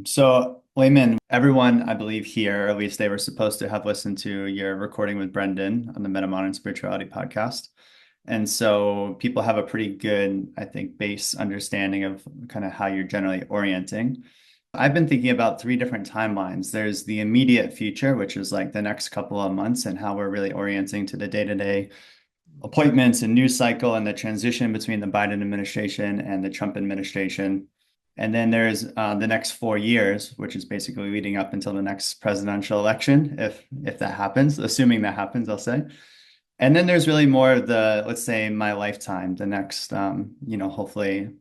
So, Layman, everyone, I believe here, or at least they were supposed to have listened to your recording with Brendan on the Meta-Modern Spirituality podcast. And so people have a pretty good, I think, base understanding of kind of how you're generally orienting. I've been thinking about three different timelines. There's the immediate future, which is like the next couple of months and how we're really orienting to the day-to-day appointments and news cycle and the transition between the Biden administration and the Trump administration. And then there's the next 4 years, which is basically leading up until the next presidential election, if that happens, assuming that happens, I'll say. And then there's really more of the, let's say, my lifetime, the next, hopefully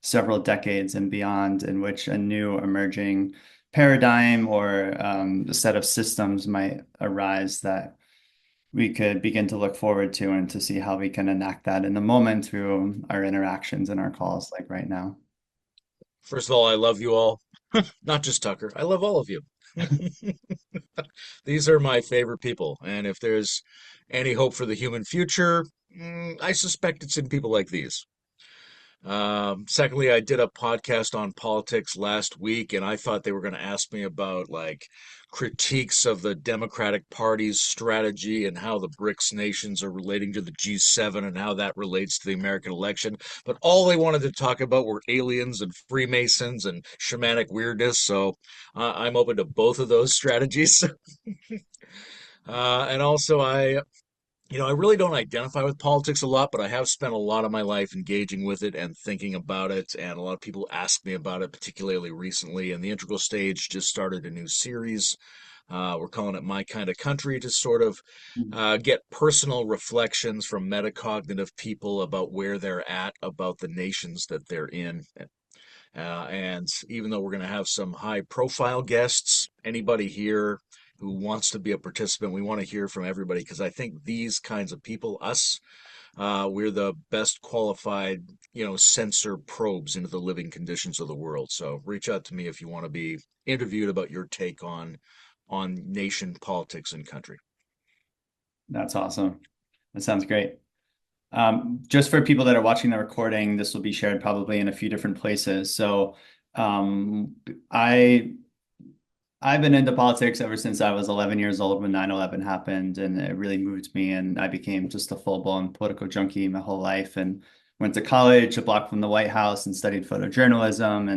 several decades and beyond, in which a new emerging paradigm or a set of systems might arise that we could begin to look forward to and to see how we can enact that in the moment through our interactions and our calls, like right now. First of all, I love you all. Not just Tucker. I love all of you. These are my favorite people. And if there's any hope for the human future, I suspect it's in people like these. Secondly, I did a podcast on politics last week, and I thought they were going to ask me about like critiques of the Democratic Party's strategy and how the BRICS nations are relating to the G7 and how that relates to the American election. But all they wanted to talk about were aliens and Freemasons and shamanic weirdness. So I'm open to both of those strategies. And also, I really don't identify with politics a lot, but I have spent a lot of my life engaging with it and thinking about it. And a lot of people ask me about it, particularly recently. And the Integral Stage just started a new series. We're calling it My Kind of Country to sort of get personal reflections from metacognitive people about where they're at, about the nations that they're in. And even though we're going to have some high profile guests, anybody here who wants to be a participant, we want to hear from everybody because I think these kinds of people, us, we're the best qualified, sensor probes into the living conditions of the world. So reach out to me if you want to be interviewed about your take on nation politics and country. That's awesome. That sounds great. Just for people that are watching the recording, this will be shared probably in a few different places. So um, I I've been into politics ever since I was 11 years old when 9/11 happened, and it really moved me. And I became just a full-blown political junkie my whole life and went to college a block from the White House and studied photojournalism.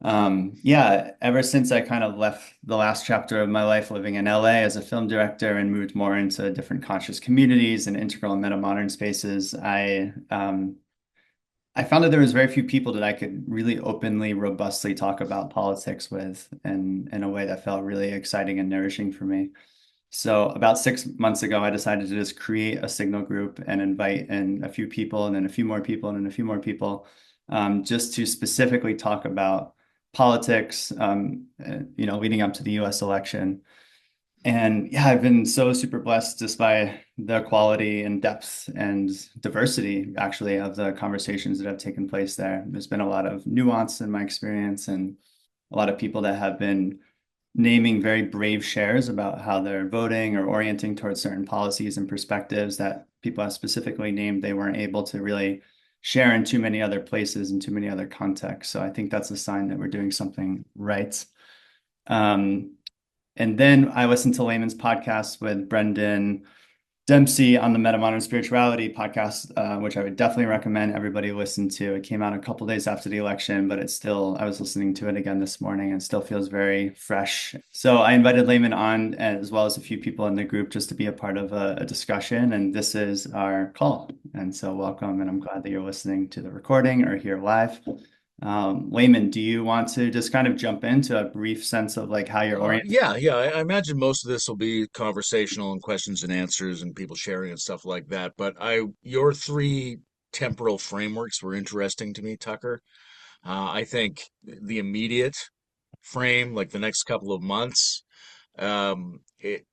And yeah, ever since I kind of left the last chapter of my life living in LA as a film director and moved more into different conscious communities and integral and meta-modern spaces, I found that there was very few people that I could really openly, robustly talk about politics with in a way that felt really exciting and nourishing for me. So about 6 months ago, I decided to just create a signal group and invite in a few people and then a few more people and then a few more people, just to specifically talk about politics, leading up to the US election. And yeah, I've been so super blessed just by the quality and depth and diversity, actually, of the conversations that have taken place there. There's been a lot of nuance in my experience and a lot of people that have been naming very brave shares about how they're voting or orienting towards certain policies and perspectives that people have specifically named they weren't able to really share in too many other places and too many other contexts. So I think that's a sign that we're doing something right. Um, and then I listened to Layman's podcast with Brendan Dempsey on the Meta Modern Spirituality podcast, which I would definitely recommend everybody listen to. It came out a couple days after the election, but I was listening to it again this morning and still feels very fresh. So I invited Layman on as well as a few people in the group just to be a part of a discussion. And this is our call. And so welcome. And I'm glad that you're listening to the recording or here live. Layman, do you want to just kind of jump into a brief sense of like how you're oriented? Yeah. I imagine most of this will be conversational and questions and answers and people sharing and stuff like that. But your three temporal frameworks were interesting to me, Tucker. I think the immediate frame, like the next couple of months, it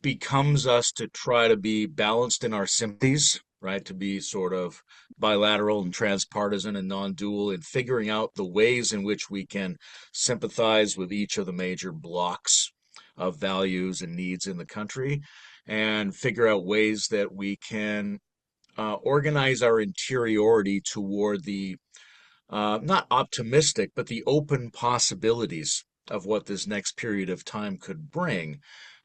becomes us to try to be balanced in our sympathies, right? To be sort of bilateral and transpartisan and non-dual in figuring out the ways in which we can sympathize with each of the major blocks of values and needs in the country and figure out ways that we can organize our interiority toward the not optimistic, but the open possibilities of what this next period of time could bring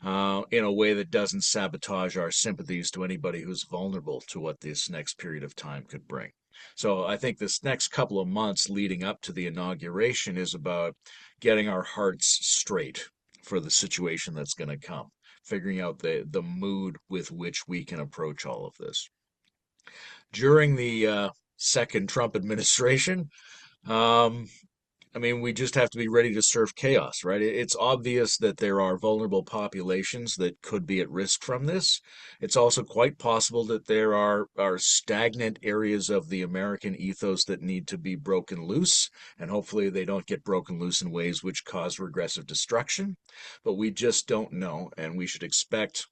in a way that doesn't sabotage our sympathies to anybody who's vulnerable to what this next period of time could bring. So I think this next couple of months leading up to the inauguration is about getting our hearts straight for the situation that's going to come, figuring out the mood with which we can approach all of this. During the second Trump administration, um, I mean, we just have to be ready to surf chaos, right? It's obvious that there are vulnerable populations that could be at risk from this. It's also quite possible that there are stagnant areas of the American ethos that need to be broken loose, and hopefully they don't get broken loose in ways which cause regressive destruction. But we just don't know, and we should expect,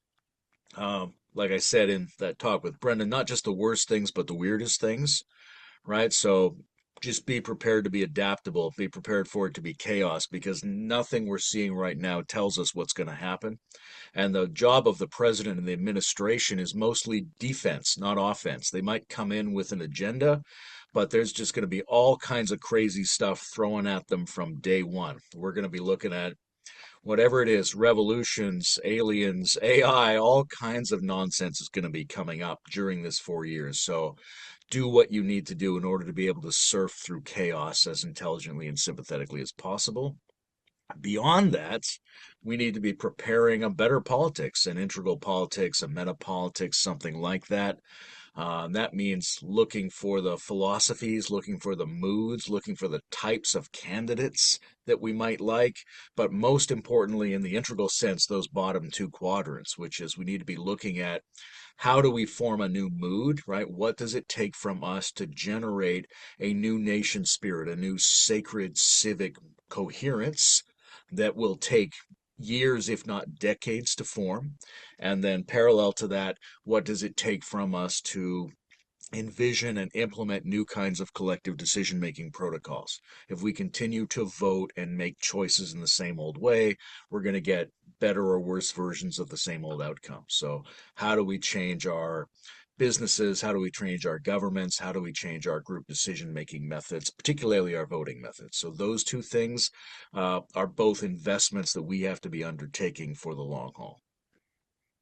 like I said in that talk with Brendan, not just the worst things, but the weirdest things, right? So just be prepared to be adaptable, be prepared for it to be chaos because nothing we're seeing right now tells us what's going to happen. And the job of the president and the administration is mostly defense, not offense. They might come in with an agenda, but there's just going to be all kinds of crazy stuff thrown at them from day one. We're going to be looking at whatever it is, revolutions, aliens, AI, all kinds of nonsense is going to be coming up during this 4 years. So do what you need to do in order to be able to surf through chaos as intelligently and sympathetically as possible. Beyond that, we need to be preparing a better politics, an integral politics, a meta politics, something like that. That means looking for the philosophies, looking for the moods, looking for the types of candidates that we might like, but most importantly, in the integral sense, those bottom two quadrants, which is we need to be looking at how do we form a new mood, right? What does it take from us to generate a new nation spirit, a new sacred civic coherence that will take years, if not decades, to form? And then, parallel to that, what does it take from us to envision and implement new kinds of collective decision making protocols? If we continue to vote and make choices in the same old way, we're going to get better or worse versions of the same old outcomes. So, how do we change our businesses? How do we change our governments? How do we change our group decision making methods, particularly our voting methods? So, those two things are both investments that we have to be undertaking for the long haul.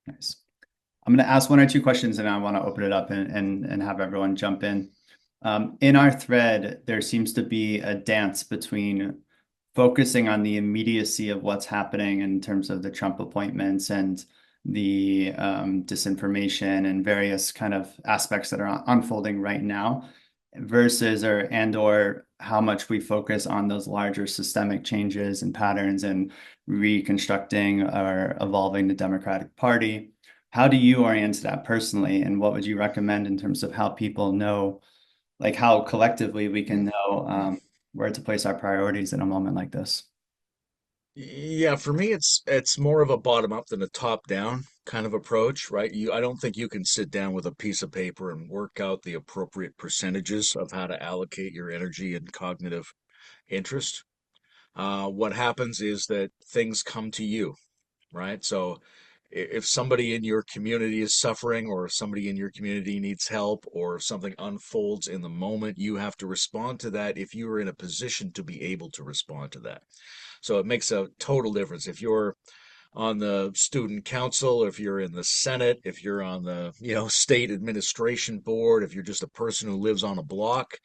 Nice. I'm going to ask one or two questions and I want to open it up and have everyone jump in. In our thread, there seems to be a dance between focusing on the immediacy of what's happening in terms of the Trump appointments and the disinformation and various kind of aspects that are unfolding right now versus or how much we focus on those larger systemic changes and patterns and reconstructing or evolving the Democratic Party. How do you orient that personally, and what would you recommend in terms of how people know, like how collectively we can know where to place our priorities in a moment like this? Yeah, for me, it's more of a bottom up than a top down kind of approach, right? I don't think you can sit down with a piece of paper and work out the appropriate percentages of how to allocate your energy and cognitive interest. What happens is that things come to you, right? So if somebody in your community is suffering, or if somebody in your community needs help, or if something unfolds in the moment, you have to respond to that if you are in a position to be able to respond to that. So it makes a total difference. If you're on the student council, if you're in the Senate, if you're on the state administration board, if you're just a person who lives on a block,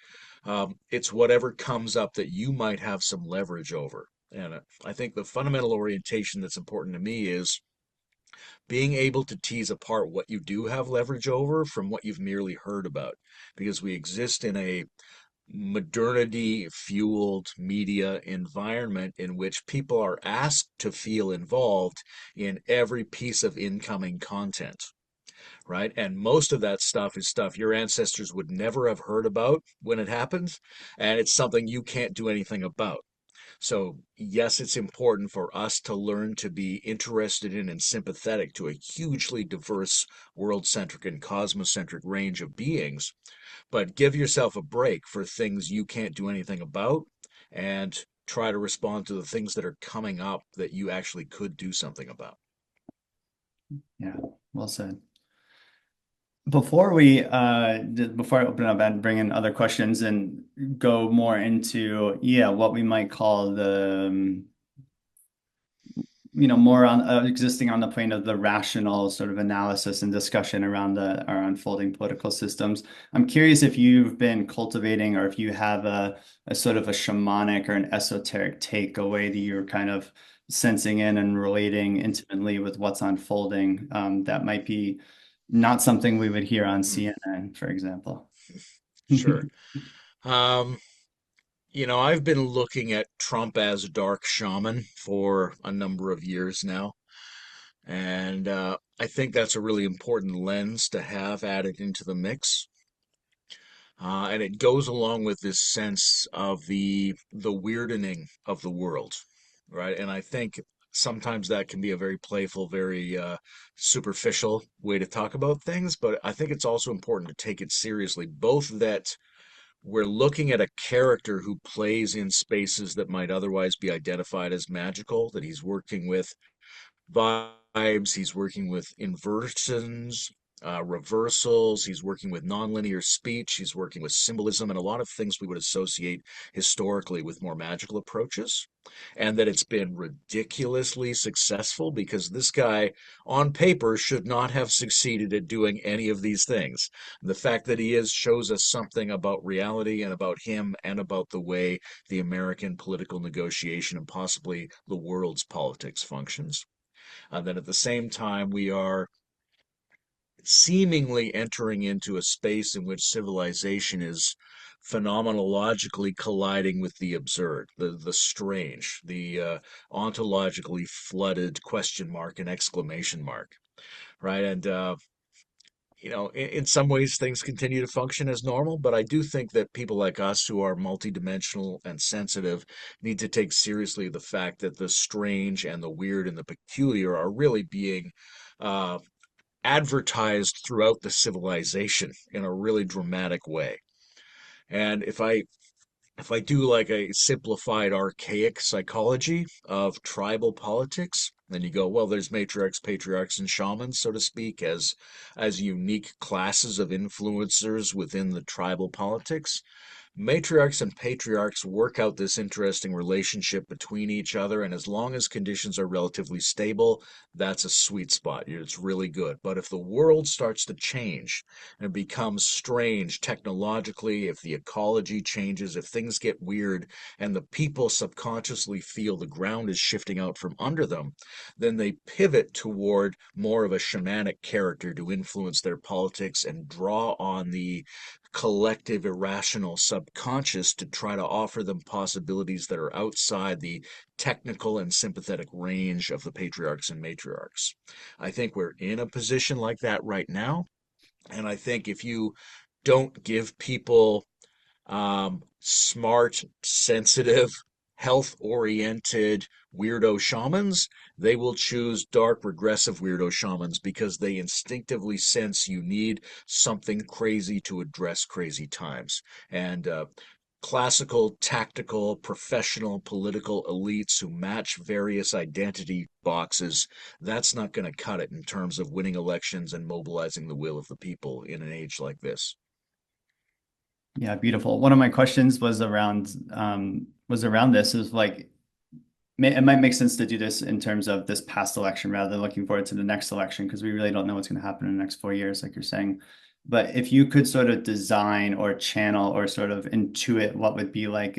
it's whatever comes up that you might have some leverage over. And I think the fundamental orientation that's important to me is being able to tease apart what you do have leverage over from what you've merely heard about, because we exist in a modernity fueled media environment in which people are asked to feel involved in every piece of incoming content, right? And most of that stuff is stuff your ancestors would never have heard about when it happened, and it's something you can't do anything about. So, yes, it's important for us to learn to be interested in and sympathetic to a hugely diverse world centric and cosmocentric range of beings, but give yourself a break for things you can't do anything about and try to respond to the things that are coming up that you actually could do something about. Yeah, well said. before I open up and bring in other questions and go more into, yeah, what we might call the more on existing on the plane of the rational sort of analysis and discussion around our unfolding political systems. I'm curious if you've been cultivating or if you have a sort of a shamanic or an esoteric take, a way that you're kind of sensing in and relating intimately with what's unfolding, that might be not something we would hear on Hmm, CNN, for example. sure. Um, I've been looking at Trump as a dark shaman for a number of years now, and I think that's a really important lens to have added into the mix. And it goes along with this sense of the weirding of the world, right? And I think sometimes that can be a very playful, very superficial way to talk about things, but I think it's also important to take it seriously, both that we're looking at a character who plays in spaces that might otherwise be identified as magical, that he's working with vibes. He's working with inversions, reversals. He's working with nonlinear speech. He's working with symbolism and a lot of things we would associate historically with more magical approaches. And that it's been ridiculously successful because this guy, on paper, should not have succeeded at doing any of these things. The fact that he is shows us something about reality and about him and about the way the American political negotiation and possibly the world's politics functions. Then at the same time, we are seemingly entering into a space in which civilization is phenomenologically colliding with the absurd, the strange, the ontologically flooded question mark and exclamation mark, right? And in some ways, things continue to function as normal, but I do think that people like us who are multidimensional and sensitive need to take seriously the fact that the strange and the weird and the peculiar are really being uh, advertised throughout the civilization in a really dramatic way. And if I do like a simplified archaic psychology of tribal politics, then you go, well, there's matriarchs, patriarchs, and shamans, so to speak, as unique classes of influencers within the tribal politics. Matriarchs and patriarchs work out this interesting relationship between each other, and as long as conditions are relatively stable, that's a sweet spot. It's really good. But if the world starts to change and becomes strange technologically, if the ecology changes, if things get weird, and the people subconsciously feel the ground is shifting out from under them, then they pivot toward more of a shamanic character to influence their politics and draw on the collective irrational subconscious to try to offer them possibilities that are outside the technical and sympathetic range of the patriarchs and matriarchs. I think we're in a position like that right now. And I think if you don't give people smart, sensitive, health oriented weirdo shamans, they will choose dark, regressive weirdo shamans because they instinctively sense you need something crazy to address crazy times. And classical, tactical, professional, political elites who match various identity boxes, that's not going to cut it in terms of winning elections and mobilizing the will of the people in an age like this. Yeah, beautiful. One of my questions was around this is like it might make sense to do this in terms of this past election rather than looking forward to the next election because we really don't know what's going to happen in the next 4 years, like you're saying. But if you could sort of design or channel or sort of intuit what would be like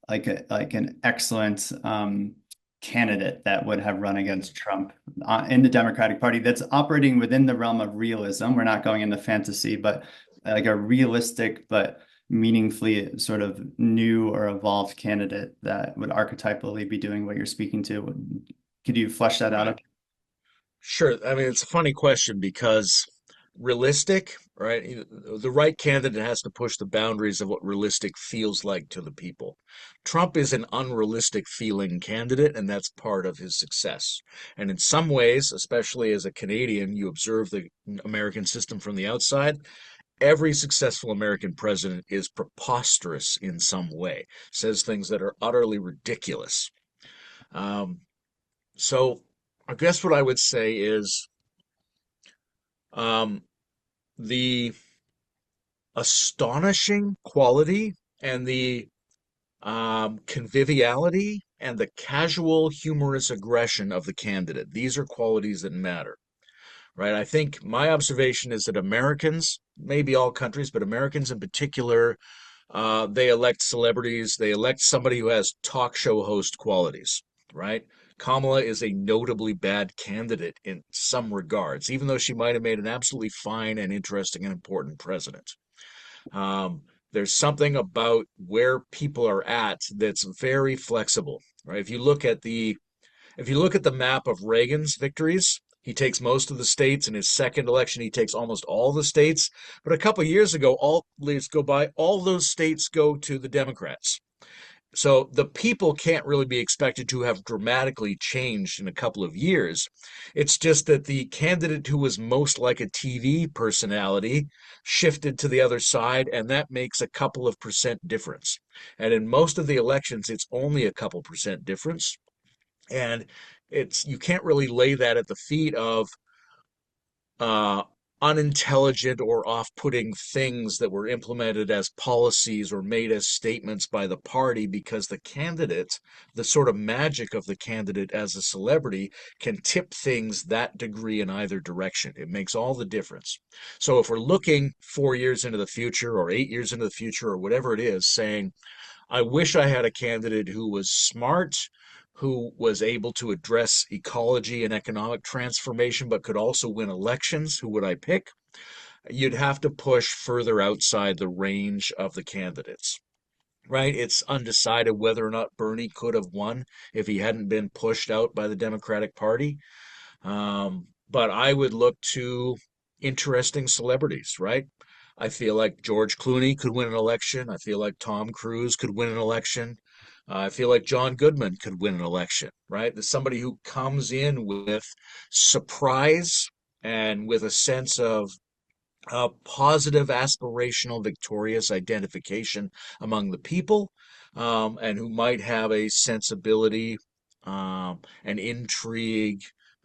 like an excellent candidate that would have run Mm, against Trump in the Democratic Party that's operating within the realm of realism. We're not going into fantasy, but like a realistic but meaningfully sort of new or evolved candidate that would archetypally be doing what you're speaking to. Could you flesh that out? right. Sure. I mean, it's a funny question because realistic, right? The right candidate has to push the boundaries of what realistic feels like to the people. Trump is an unrealistic feeling candidate, and that's part of his success. And in some ways, especially as a Canadian, you observe the American system from the outside. Every successful American president is preposterous in some way, says things that are utterly ridiculous. Um, so I guess what I would say is, um, the astonishing quality and the conviviality and the casual, humorous aggression of the candidate. These are qualities that matter, right? I think my observation is that Americans, maybe all countries, but Americans in particular, they elect celebrities, they elect somebody who has talk show host qualities, right? Kamala is a notably bad candidate in some regards, even though she might have made an absolutely fine and interesting and important president. Um, there's something about where people are at that's very flexible, right? If you look at the map of Reagan's victories, he takes most of the states. In his second election, he takes almost all the states. But a couple of years ago, all years go by, all those states go to the Democrats. So the people can't really be expected to have dramatically changed in a couple of years. It's just that the candidate who was most like a TV personality shifted to the other side, and that makes a couple of percent difference. And in most of the elections, it's only a couple percent difference. And it's you can't really lay that at the feet of uh, unintelligent or off-putting things that were implemented as policies or made as statements by the party, because the candidate, the sort of magic of the candidate as a celebrity, can tip things that degree in either direction. It makes all the difference. So if we're looking 4 years into the future or 8 years into the future or whatever it is, saying, I wish I had a candidate who was smart, who was able to address ecology and economic transformation, but could also win elections. Who would I pick? You'd have to push further outside the range of the candidates, right? It's undecided whether or not Bernie could have won if he hadn't been pushed out by the Democratic Party. But I would look to interesting celebrities, right? I feel like George Clooney could win an election. I feel like Tom Cruise could win an election. I feel like John Goodman could win an election, right? There's somebody who comes in with surprise and with a sense of positive, aspirational, victorious identification among the people, and who might have a sensibility, an intrigue,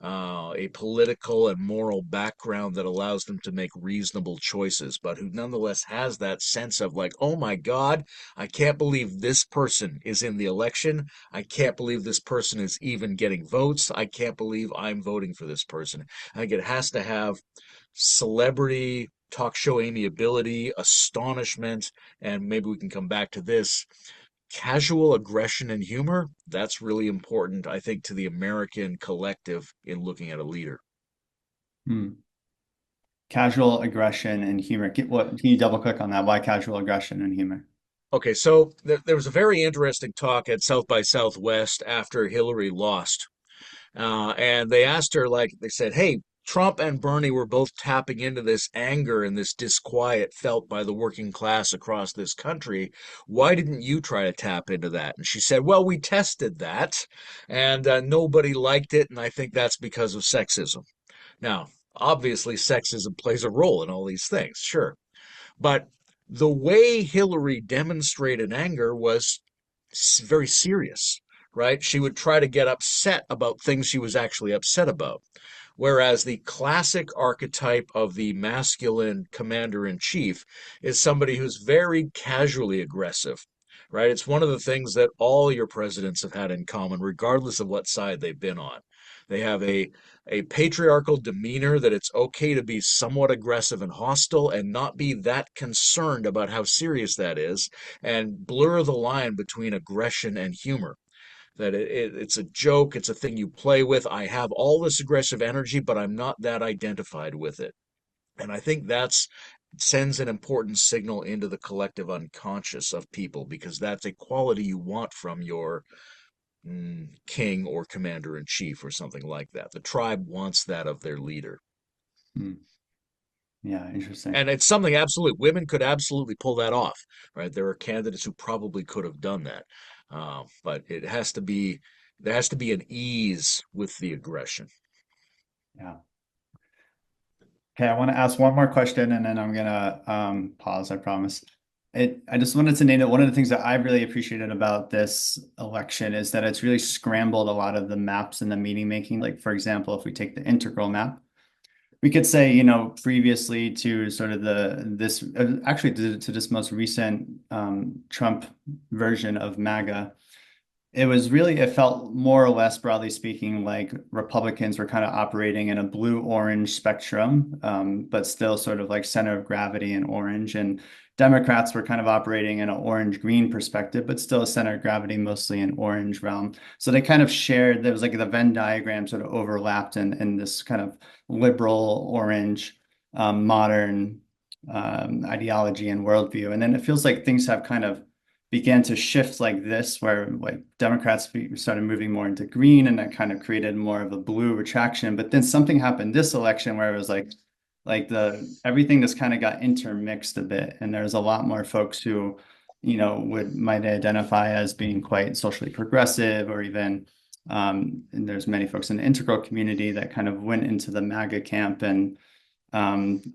a political and moral background that allows them to make reasonable choices, but who nonetheless has that sense of like, oh my God, I can't believe this person is in the election. I can't believe this person is even getting votes. I can't believe I'm voting for this person. I think it has to have celebrity, talk show amiability, astonishment, and maybe we can come back to this casual aggression and humor. That's really important, I think, to the American collective in looking at a leader. Hmm. Casual aggression and humor. Can you double click on that? Why casual aggression and humor? Okay, so there was a very interesting talk at South by Southwest after Hillary lost. And they asked her, like, they said, hey, Trump and Bernie were both tapping into this anger and this disquiet felt by the working class across this country. Why didn't you try to tap into that? And she said, well, we tested that and nobody liked it. And I think that's because of sexism. Now, obviously, sexism plays a role in all these things, sure. But the way Hillary demonstrated anger was very serious, right? She would try to get upset about things she was actually upset about. Whereas the classic archetype of the masculine commander in chief is somebody who's very casually aggressive, right? It's one of the things that all your presidents have had in common, regardless of what side they've been on. They have a patriarchal demeanor that it's okay to be somewhat aggressive and hostile and not be that concerned about how serious that is, and blur the line between aggression and humor, that it's a joke, it's a thing you play with. I have all this aggressive energy, but I'm not that identified with it. And I think that's sends an important signal into the collective unconscious of people, because that's a quality you want from your king or commander in chief or something like that. The tribe wants that of their leader. Hmm. Yeah, interesting. And it's something absolute women could absolutely pull that off, right? There are candidates who probably could have done that, but it has to be there has to be an ease with the aggression. Yeah. Okay, I want to ask one more question and then I'm gonna pause, I promise. I just wanted to name that one of the things that I really appreciated about this election is that it's really scrambled a lot of the maps and the meaning making. Like, for example, if we take the integral map, we could say, previously to sort of this actually to this most recent Trump version of MAGA, it felt more or less, broadly speaking, like Republicans were kind of operating in a blue-orange spectrum, but still sort of like center of gravity in orange. And Democrats were kind of operating in an orange-green perspective, but still a center of gravity mostly in orange realm. So they kind of shared, there was like the Venn diagram sort of overlapped in this kind of liberal orange, modern ideology and worldview. And then it feels like things have kind of began to shift like this, where like Democrats started moving more into green, and that kind of created more of a blue retraction. But then something happened this election where it was like the everything just kind of got intermixed a bit, and there's a lot more folks who, would might identify as being quite socially progressive, or even and there's many folks in the integral community that kind of went into the MAGA camp, and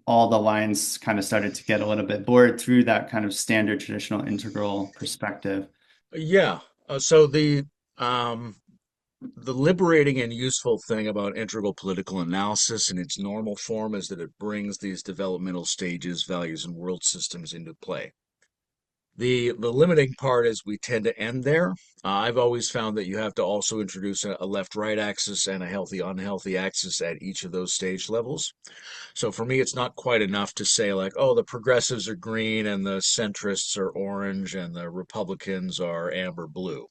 all the lines kind of started to get a little bit blurred through that kind of standard traditional integral perspective. Yeah. So the liberating and useful thing about integral political analysis in its normal form is that it brings these developmental stages, values, and world systems into play. The limiting part is we tend to end there. I've always found that you have to also introduce a left-right axis and a healthy-unhealthy axis at each of those stage levels. So for me, it's not quite enough to say like, oh, the progressives are green and the centrists are orange and the Republicans are amber blue,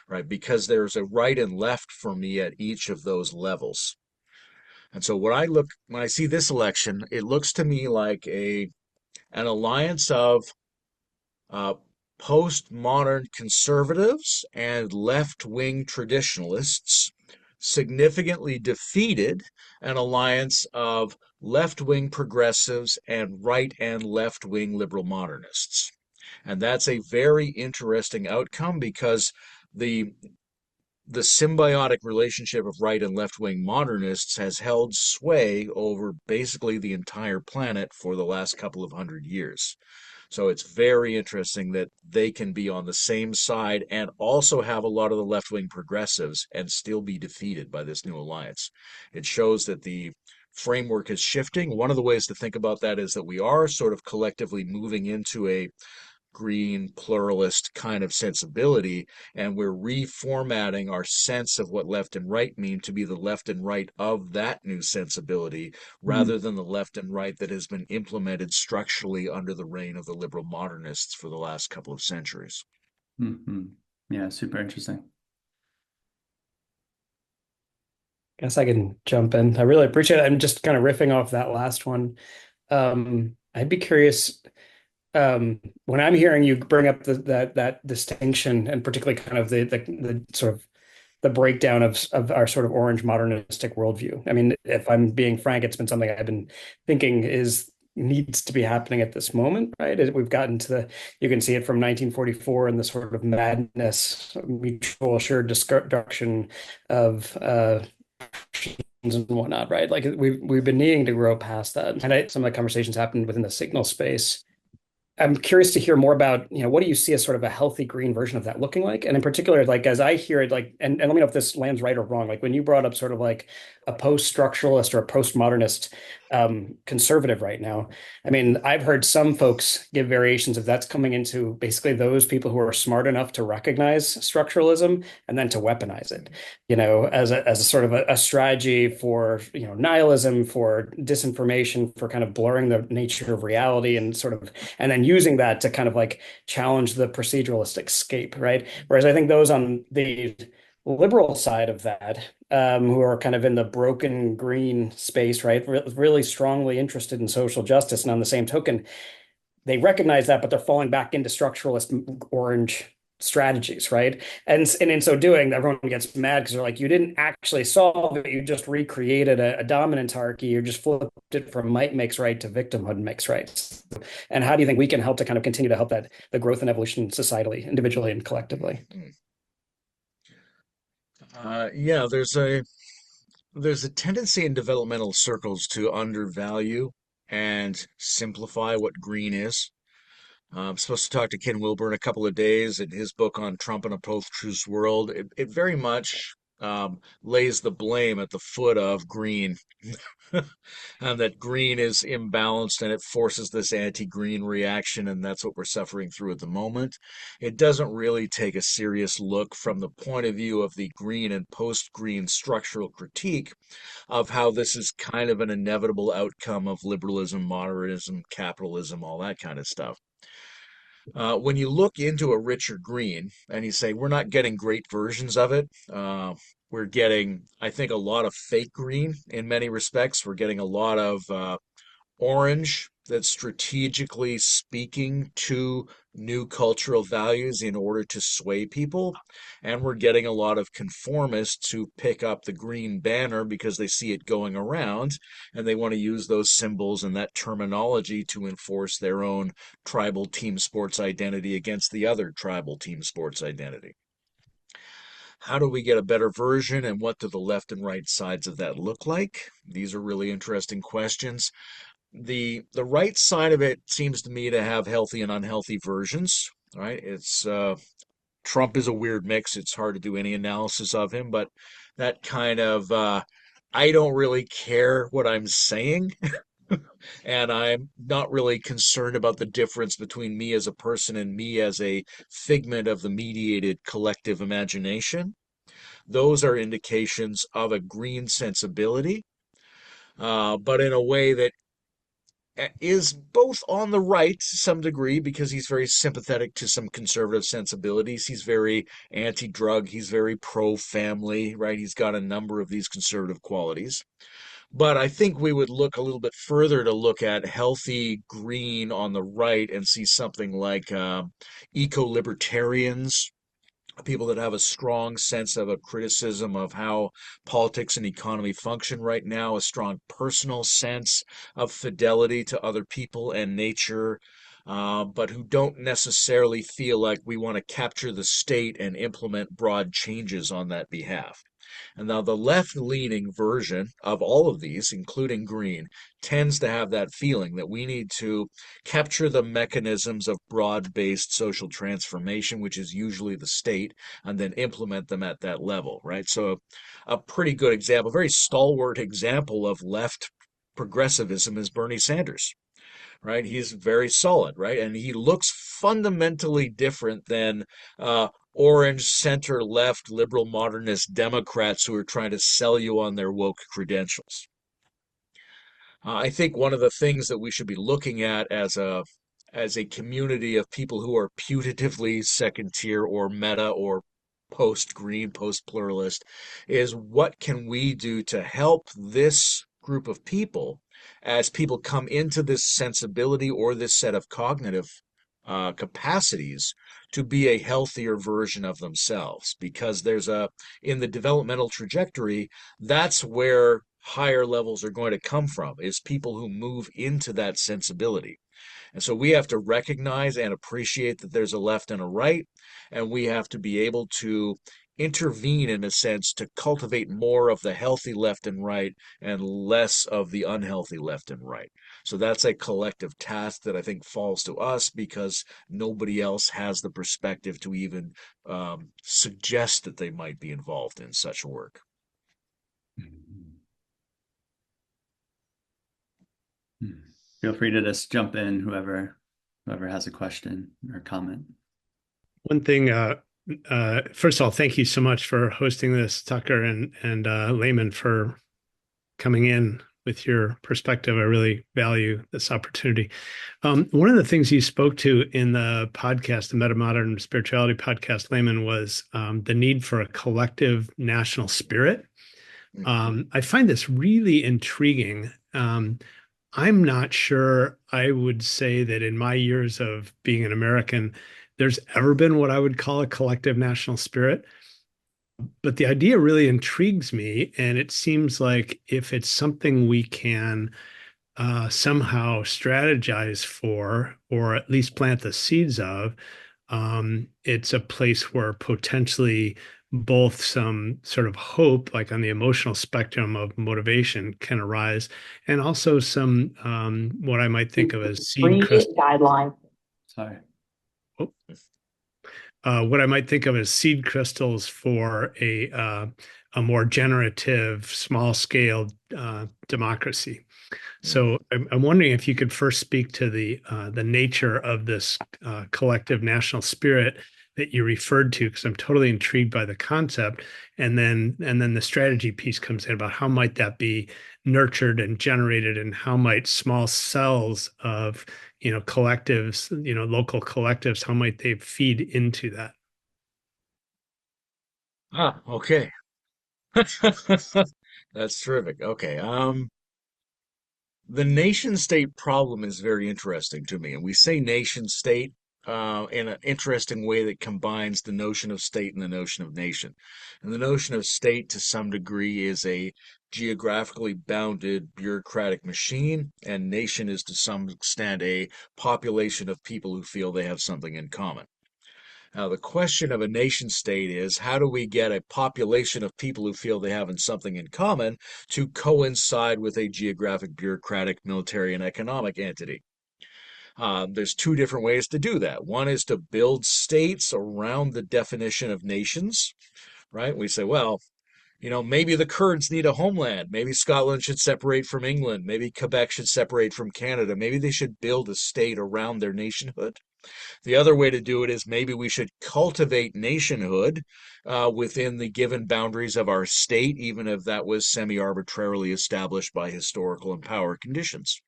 right? Because there's a right and left for me at each of those levels. And so when I see this election, it looks to me like a an alliance of uh, postmodern conservatives and left-wing traditionalists significantly defeated an alliance of left-wing progressives and right and left-wing liberal modernists. And that's a very interesting outcome because the the symbiotic relationship of right and left wing modernists has held sway over basically the entire planet for the last couple of hundred years. So it's very interesting that they can be on the same side and also have a lot of the left wing progressives and still be defeated by this new alliance. It shows that the framework is shifting. One of the ways to think about that is that we are sort of collectively moving into a green pluralist kind of sensibility, and we're reformatting our sense of what left and right mean to be the left and right of that new sensibility rather than the left and right that has been implemented structurally under the reign of the liberal modernists for the last couple of centuries. Mm-hmm. Yeah, super interesting. Guess I can jump in. I really appreciate it. I'm just kind of riffing off that last one. I'd be curious, when I'm hearing you bring up that distinction, and particularly kind of the sort of the breakdown of our sort of orange modernistic worldview. I mean, if I'm being frank, it's been something I've been thinking is needs to be happening at this moment, right? We've gotten to you can see it from 1944 and the sort of madness, mutual assured destruction of and whatnot, right? Like we've been needing to grow past that. And some of the conversations happened within the signal space. I'm curious to hear more about, what do you see as sort of a healthy green version of that looking like? And in particular, like as I hear it, like, and let me know if this lands right or wrong. Like when you brought up sort of like a post-structuralist or a postmodernist conservative right now, I mean, I've heard some folks give variations of that's coming into basically those people who are smart enough to recognize structuralism and then to weaponize it, as a sort of a strategy for, nihilism, for disinformation, for kind of blurring the nature of reality and sort of and then using that to kind of like challenge the proceduralist escape, right? Whereas I think those on the liberal side of that, who are kind of in the broken green space, right, really strongly interested in social justice, and on the same token, they recognize that, but they're falling back into structuralist orange strategies, right? And in so doing, everyone gets mad because they're like, you didn't actually solve it. You just recreated a dominant hierarchy. You just flipped it from might makes right to victimhood makes right. And how do you think we can help to kind of continue to help that the growth and evolution societally, individually and collectively? Yeah, there's a tendency in developmental circles to undervalue and simplify what green is. I'm supposed to talk to Ken Wilber in a couple of days in his book on Trump and a Post-Truth World. It very much lays the blame at the foot of green, and that green is imbalanced and it forces this anti-green reaction, and that's what we're suffering through at the moment. It doesn't really take a serious look from the point of view of the green and post-green structural critique of how this is kind of an inevitable outcome of liberalism, moderatism, capitalism, all that kind of stuff. When you look into a richer green and you say, we're not getting great versions of it, we're getting, I think, a lot of fake green in many respects. We're getting a lot of orange that's strategically speaking to new cultural values in order to sway people. And we're getting a lot of conformists who pick up the green banner because they see it going around and they want to use those symbols and that terminology to enforce their own tribal team sports identity against the other tribal team sports identity. How do we get a better version, and what do the left and right sides of that look like? These are really interesting questions. The right side of it seems to me to have healthy and unhealthy versions. Right? It's Trump is a weird mix. It's hard to do any analysis of him, but that kind of I don't really care what I'm saying, and I'm not really concerned about the difference between me as a person and me as a figment of the mediated collective imagination. Those are indications of a green sensibility, but in a way that is both on the right to some degree because he's very sympathetic to some conservative sensibilities. He's very anti-drug. He's very pro-family, right? He's got a number of these conservative qualities. But I think we would look a little bit further to look at healthy green on the right and see something like eco-libertarians, people that have a strong sense of a criticism of how politics and economy function right now, a strong personal sense of fidelity to other people and nature, but who don't necessarily feel like we want to capture the state and implement broad changes on that behalf. And now the left-leaning version of all of these, including green, tends to have that feeling that we need to capture the mechanisms of broad-based social transformation, which is usually the state, and then implement them at that level, right? So a pretty good example, very stalwart example of left progressivism is Bernie Sanders, right? He's very solid, right? And he looks fundamentally different than orange, center, left, liberal, modernist Democrats who are trying to sell you on their woke credentials. I think one of the things that we should be looking at as a community of people who are putatively second tier or meta or post green, post pluralist is what can we do to help this group of people as people come into this sensibility or this set of cognitive capacities to be a healthier version of themselves, because there's a in the developmental trajectory, that's where higher levels are going to come from, is people who move into that sensibility. And so we have to recognize and appreciate that there's a left and a right, and we have to be able to intervene in a sense to cultivate more of the healthy left and right and less of the unhealthy left and right. So that's a collective task that I think falls to us because nobody else has the perspective to even suggest that they might be involved in such work. Feel free to just jump in, whoever has a question or comment. One thing, first of all, thank you so much for hosting this, Tucker and Layman, for coming in with your perspective. I really value this opportunity. One of the things you spoke to in the podcast, the Meta-Modern Spirituality podcast, Layman, was the need for a collective national spirit. I find this really intriguing. I'm not sure I would say that in my years of being an American, there's ever been what I would call a collective national spirit. But the idea really intrigues me. And it seems like if it's something we can somehow strategize for, or at least plant the seeds of, it's a place where potentially both some sort of hope, like on the emotional spectrum of motivation, can arise, and also some what I might think of as seed crystal guideline. Sorry. Oh. what I might think of as seed crystals for a more generative, small scale democracy. Mm. So I'm wondering if you could first speak to the nature of this collective national spirit that you referred to, because I'm totally intrigued by the concept, and then the strategy piece comes in about how might that be nurtured and generated, and how might small cells of collectives, local collectives, how might they feed into that? Ah, okay. That's terrific. Okay. The nation state problem is very interesting to me. And we say nation state in an interesting way that combines the notion of state and the notion of nation. And the notion of state, to some degree, is a geographically bounded bureaucratic machine, and nation is to some extent a population of people who feel they have something in common. Now, the question of a nation state is how do we get a population of people who feel they have something in common to coincide with a geographic, bureaucratic, military, and economic entity? There's two different ways to do that. One is to build states around the definition of nations, right? We say, well, maybe the Kurds need a homeland. Maybe Scotland should separate from England. Maybe Quebec should separate from Canada. Maybe they should build a state around their nationhood. The other way to do it is maybe we should cultivate nationhood within the given boundaries of our state, even if that was semi arbitrarily established by historical and power conditions.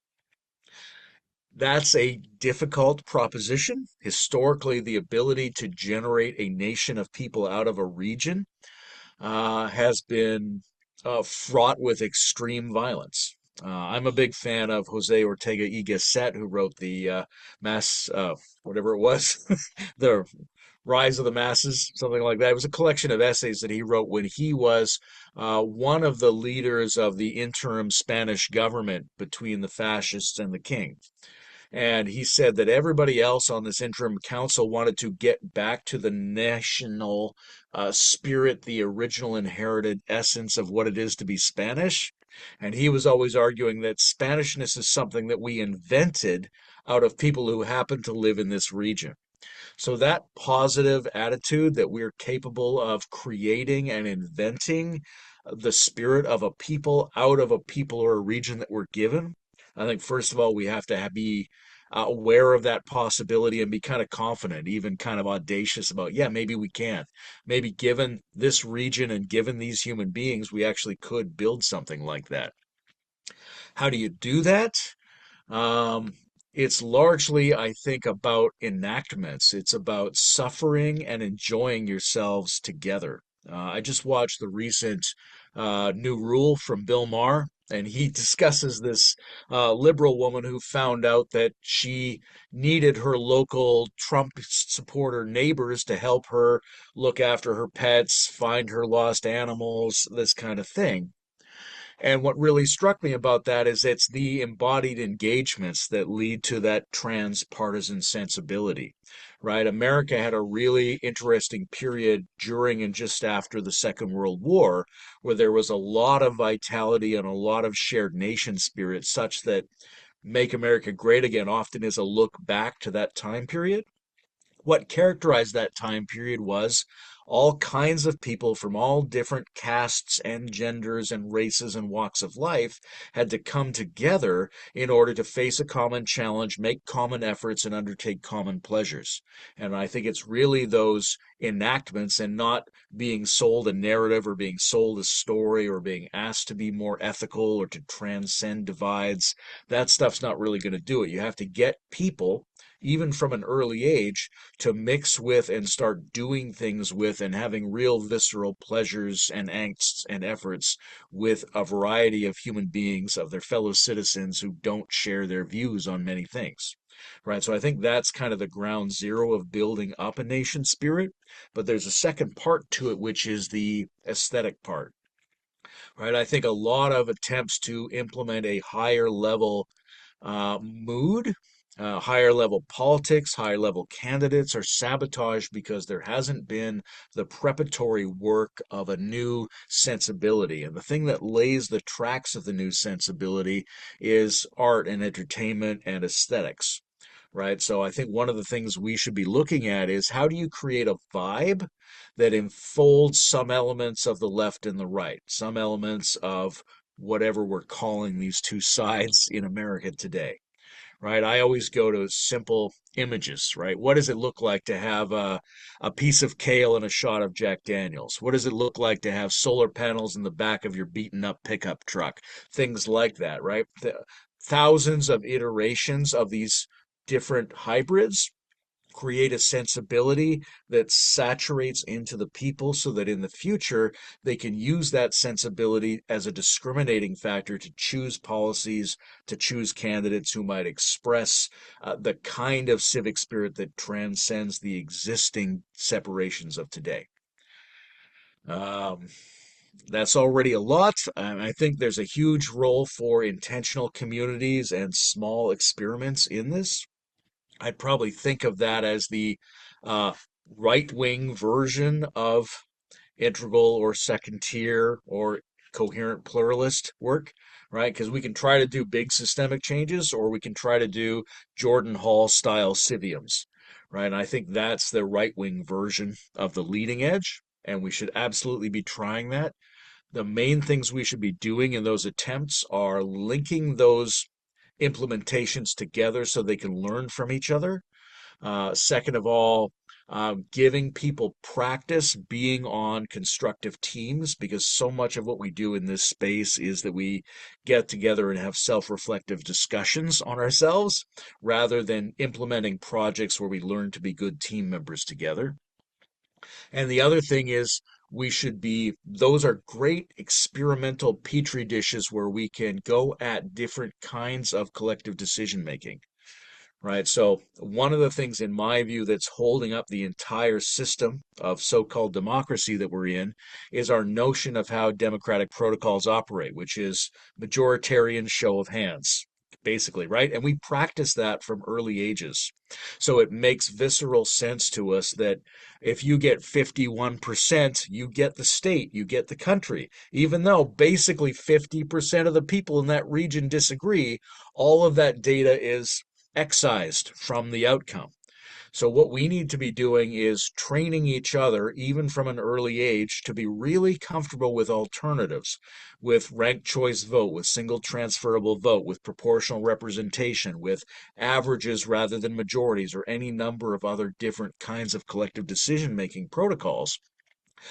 That's a difficult proposition. Historically, the ability to generate a nation of people out of a region has been fraught with extreme violence. I'm a big fan of Jose Ortega y Gasset, who wrote the mass, whatever it was, the Rise of the Masses, something like that. It was a collection of essays that he wrote when he was one of the leaders of the interim Spanish government between the fascists and the king. And he said that everybody else on this interim council wanted to get back to the national spirit, the original inherited essence of what it is to be Spanish. And he was always arguing that Spanishness is something that we invented out of people who happen to live in this region. So that positive attitude that we're capable of creating and inventing the spirit of a people out of a people or a region that we're given. I think first of all we have to be aware of that possibility and be kind of confident, even kind of audacious about, yeah, maybe we can. Maybe given this region and given these human beings, we actually could build something like that. How do you do that? Um, it's largely, I think, about enactments. It's about suffering and enjoying yourselves together. I just watched the recent new rule from Bill Maher, and he discusses this liberal woman who found out that she needed her local Trump supporter neighbors to help her look after her pets, find her lost animals, this kind of thing. And what really struck me about that is it's the embodied engagements that lead to that transpartisan sensibility, right? America had a really interesting period during and just after the Second World War where there was a lot of vitality and a lot of shared nation spirit, such that Make America Great Again often is a look back to that time period. What characterized that time period was all kinds of people from all different castes and genders and races and walks of life had to come together in order to face a common challenge, make common efforts, and undertake common pleasures. And I think it's really those enactments and not being sold a narrative or being sold a story or being asked to be more ethical or to transcend divides. That stuff's not really going to do it. You have to get people, even from an early age, to mix with and start doing things with and having real visceral pleasures and angsts and efforts with a variety of human beings, of their fellow citizens who don't share their views on many things. Right, so I think that's kind of the ground zero of building up a nation spirit. But there's a second part to it, which is the aesthetic part. Right, I think a lot of attempts to implement a higher level mood, higher level politics, higher level candidates are sabotaged because there hasn't been the preparatory work of a new sensibility. And the thing that lays the tracks of the new sensibility is art and entertainment and aesthetics. right? So I think one of the things we should be looking at is how do you create a vibe that enfolds some elements of the left and the right, some elements of whatever we're calling these two sides in America today, right? I always go to simple images, right? What does it look like to have a piece of kale and a shot of Jack Daniels? What does it look like to have solar panels in the back of your beaten up pickup truck? Things like that, right? Thousands of iterations of these different hybrids create a sensibility that saturates into the people so that in the future they can use that sensibility as a discriminating factor to choose policies, to choose candidates who might express the kind of civic spirit that transcends the existing separations of today. Um, that's already a lot. I think there's a huge role for intentional communities and small experiments in this. I'd probably think of that as the uh, right wing version of integral or second tier or coherent pluralist work, right? Because we can try to do big systemic changes or we can try to do Jordan Hall style civiums, right? And I think that's the right wing version of the leading edge. And we should absolutely be trying that. The main things we should be doing in those attempts are linking those implementations together so they can learn from each other. Second of all, giving people practice being on constructive teams because so much of what we do in this space is that we get together and have self reflective discussions on ourselves rather than implementing projects where we learn to be good team members together. And the other thing is, we should be, those are great experimental petri dishes where we can go at different kinds of collective decision making, right? So, one of the things, in my view, that's holding up the entire system of so called democracy that we're in is our notion of how democratic protocols operate, which is majoritarian show of hands, basically, right? And we practice that from early ages. So, it makes visceral sense to us that if you get 51%, you get the state, you get the country. Even though basically 50% of the people in that region disagree, all of that data is excised from the outcome. So, what we need to be doing is training each other, even from an early age, to be really comfortable with alternatives, with ranked choice vote, with single transferable vote, with proportional representation, with averages rather than majorities, or any number of other different kinds of collective decision making protocols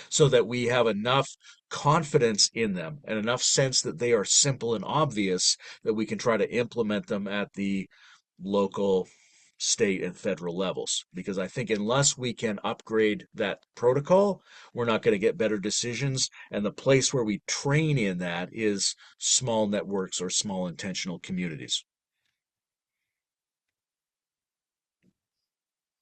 so that we have enough confidence in them and enough sense that they are simple and obvious that we can try to implement them at the local, state, and federal levels. Because I think unless we can upgrade that protocol, we're not going to get better decisions. And the place where we train in that is small networks or small intentional communities.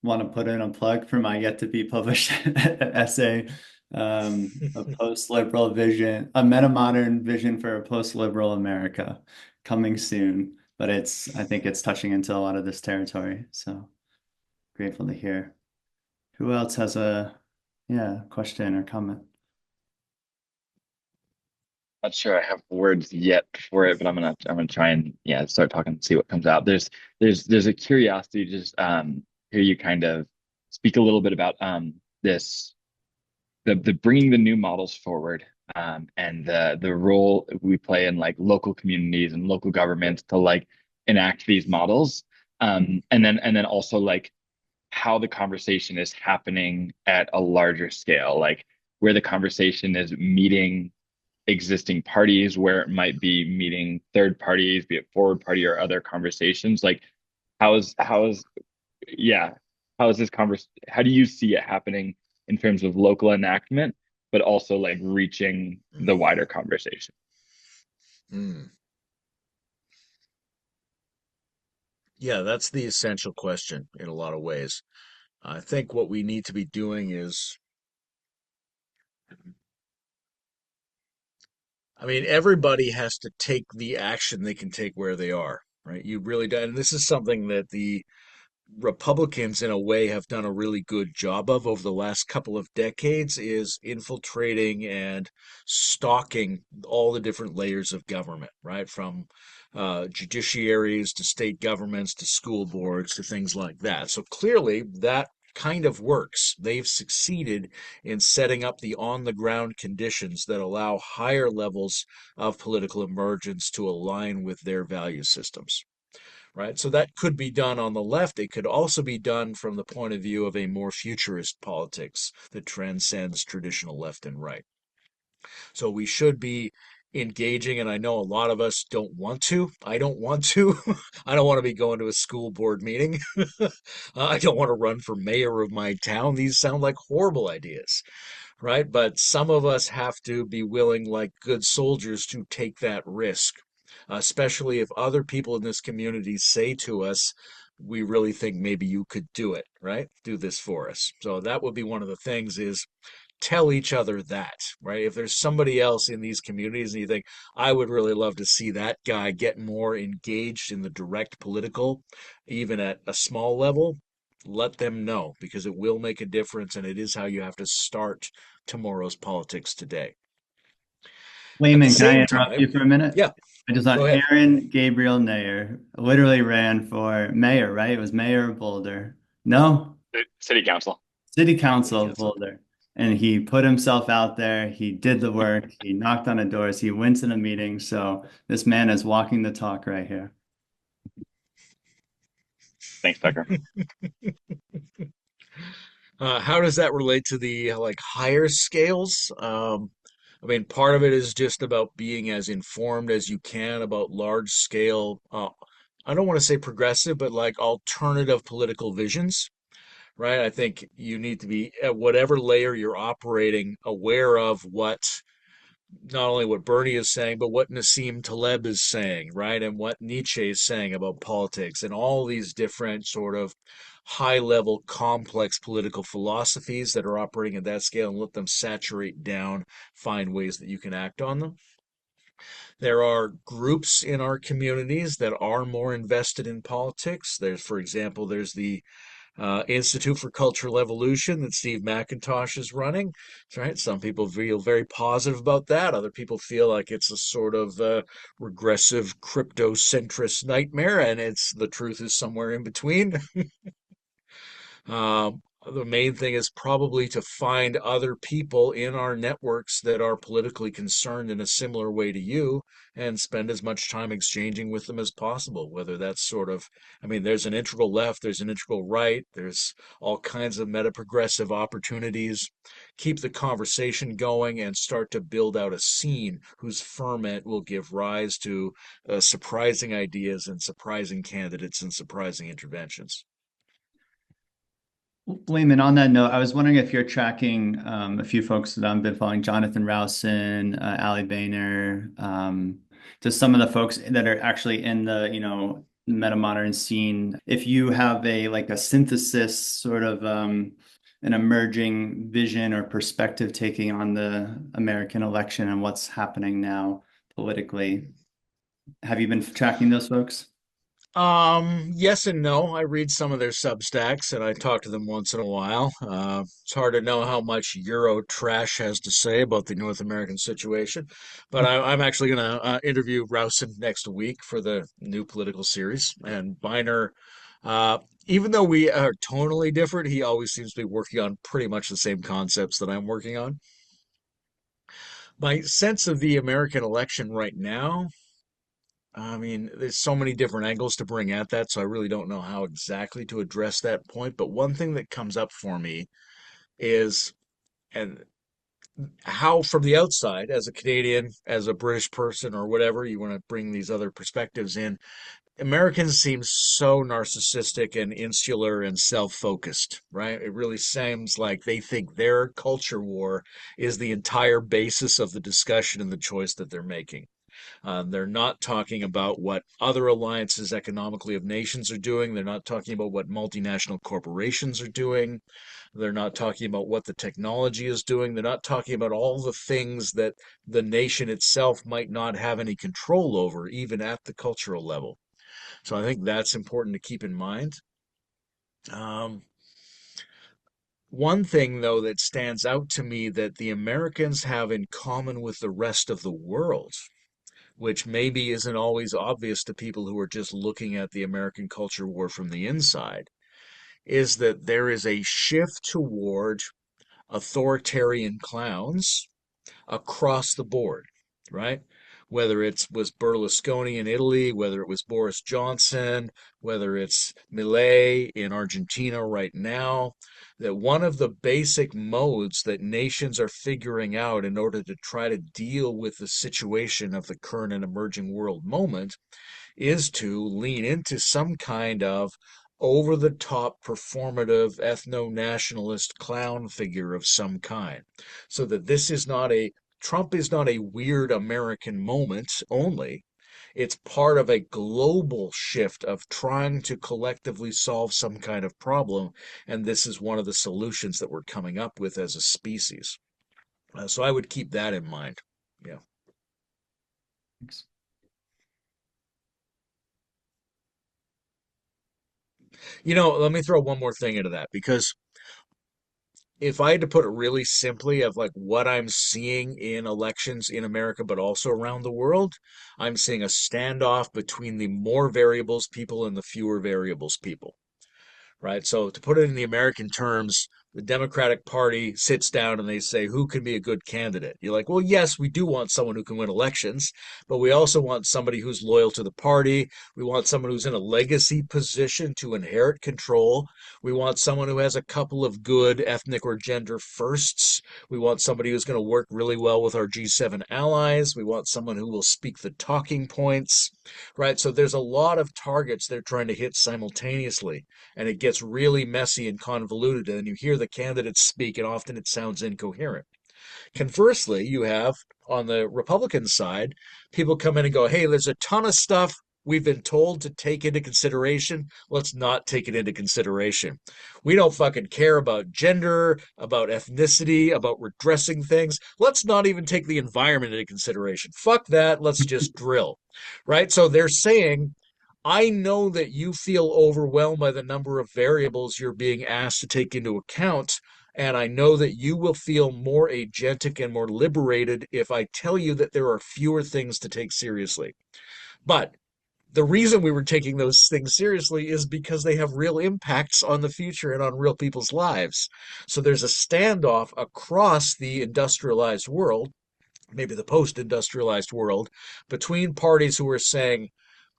Want to put in a plug for my yet to be published essay, a post-liberal vision, a meta-modern vision for a post-liberal America, coming soon. But I think it's touching into a lot of this territory. So grateful to hear. Who else has yeah, question or comment? Not sure I have words yet for it, but I'm gonna try and yeah start talking and see what comes out. There's a curiosity to just hear you kind of speak a little bit about this the bringing the new models forward and the role we play in like local communities and local governments to like enact these models and then also like how the conversation is happening at a larger scale, like where the conversation is meeting existing parties, where it might be meeting third parties, be it forward party or other conversations. Like how is yeah, how is this how do you see it happening in terms of local enactment, but also like reaching the wider conversation? Mm. Yeah, that's the essential question in a lot of ways. I think what we need to be doing is, I mean, everybody has to take the action they can take where they are, right? You really do. And this is something that the Republicans, in a way, have done a really good job of over the last couple of decades is infiltrating and stalking all the different layers of government, right? From judiciaries to state governments to school boards to things like that. So clearly that kind of works. They've succeeded in setting up the on the ground conditions that allow higher levels of political emergence to align with their value systems. Right? So that could be done on the left. It could also be done from the point of view of a more futurist politics that transcends traditional left and right. So we should be engaging, and I know a lot of us don't want to. I don't want to. I don't want to be going to a school board meeting. I don't want to run for mayor of my town. These sound like horrible ideas, right? But some of us have to be willing, like good soldiers, to take that risk, especially if other people in this community say to us, we really think maybe you could do it, right? Do this for us. So that would be one of the things is tell each other that, right? If there's somebody else in these communities and you think, I would really love to see that guy get more engaged in the direct political, even at a small level, let them know because it will make a difference and it is how you have to start tomorrow's politics today. At the Layman, can I same interrupt you time, for a minute? yeah, I just go thought ahead. Aaron Gabriel Nair literally ran for mayor, right? It was mayor of Boulder. No, City council. city City council of Council. Boulder. And he put himself out there. He did the work. He knocked on the doors. He went to the meeting. So this man is walking the talk right here. Thanks, Tucker. How does that relate to the like higher scales? I mean, part of it is just about being as informed as you can about large scale, I don't want to say progressive, but like alternative political visions, right? I think you need to be at whatever layer you're operating aware of what not only what Bernie is saying, but what Nassim Taleb is saying, right? And what Nietzsche is saying about politics and all these different sort of high level, complex political philosophies that are operating at that scale and let them saturate down, find ways that you can act on them. There are groups in our communities that are more invested in politics. There's, for example, there's the Institute for Cultural Evolution that Steve McIntosh is running. Right? Some people feel very positive about that. Other people feel like it's a sort of regressive crypto centrist nightmare, and it's the truth is somewhere in between. The main thing is probably to find other people in our networks that are politically concerned in a similar way to you and spend as much time exchanging with them as possible. Whether that's sort of, I mean, there's an integral left, there's an integral right, there's all kinds of meta progressive opportunities. Keep the conversation going and start to build out a scene whose ferment will give rise to surprising ideas and surprising candidates and surprising interventions. Layman, on that note, I was wondering if you're tracking a few folks that I've been following, Jonathan Rowson, Ali Boehner, just some of the folks that are actually in the, meta-modern scene. If you have a like a synthesis, sort of an emerging vision or perspective taking on the American election and what's happening now politically, have you been tracking those folks? Yes and no. I read some of their Substacks and I talk to them once in a while. It's hard to know how much Euro trash has to say about the North American situation, but I'm actually going to interview Rowson next week for the new political series. And Biner, uh, even though we are tonally different, he always seems to be working on pretty much the same concepts that I'm working on. My sense of the American election right now, I mean, there's so many different angles to bring at that, so I really don't know how exactly to address that point. But one thing that comes up for me is, and how from the outside, as a Canadian, as a British person, or whatever, you want to bring these other perspectives in, Americans seem so narcissistic and insular and self-focused, right? It really seems like they think their culture war is the entire basis of the discussion and the choice that they're making. They're not talking about what other alliances economically of nations are doing. They're not talking about what multinational corporations are doing. They're not talking about what the technology is doing. They're not talking about all the things that the nation itself might not have any control over, even at the cultural level. So I think that's important to keep in mind. Um, One thing, though, that stands out to me that the Americans have in common with the rest of the world which maybe isn't always obvious to people who are just looking at the American culture war from the inside, is that there is a shift toward authoritarian clowns across the board, right? Whether it was Berlusconi in Italy, whether it was Boris Johnson, whether it's Milei in Argentina right now, that one of the basic modes that nations are figuring out in order to try to deal with the situation of the current and emerging world moment is to lean into some kind of over the top performative ethno nationalist clown figure of some kind. So that this is not a Trump is not a weird American moment only. It's part of a global shift of trying to collectively solve some kind of problem. And this is one of the solutions that we're coming up with as a species. So I would keep that in mind. Yeah. Thanks. Let me throw one more thing into that because if I had to put it really simply of like what I'm seeing in elections in America, but also around the world, I'm seeing a standoff between the more variables people and the fewer variables people, right? So to put it in the American terms, the Democratic Party sits down and they say, who can be a good candidate? You're like, well, yes, we do want someone who can win elections, but we also want somebody who's loyal to the party. We want someone who's in a legacy position to inherit control. We want someone who has a couple of good ethnic or gender firsts. We want somebody who's going to work really well with our G7 allies. We want someone who will speak the talking points, right? So there's a lot of targets they're trying to hit simultaneously, and it gets really messy and convoluted, and you hear the candidates speak, and often it sounds incoherent. Conversely, you have on the Republican side, people come in and go, hey, there's a ton of stuff we've been told to take into consideration. Let's not take it into consideration. We don't fucking care about gender, about ethnicity, about redressing things. Let's not even take the environment into consideration. Fuck that. Let's just drill. Right? So they're saying, I know that you feel overwhelmed by the number of variables you're being asked to take into account. And I know that you will feel more agentic and more liberated if I tell you that there are fewer things to take seriously. But the reason we were taking those things seriously is because they have real impacts on the future and on real people's lives. So there's a standoff across the industrialized world, maybe the post industrialized world, between parties who are saying,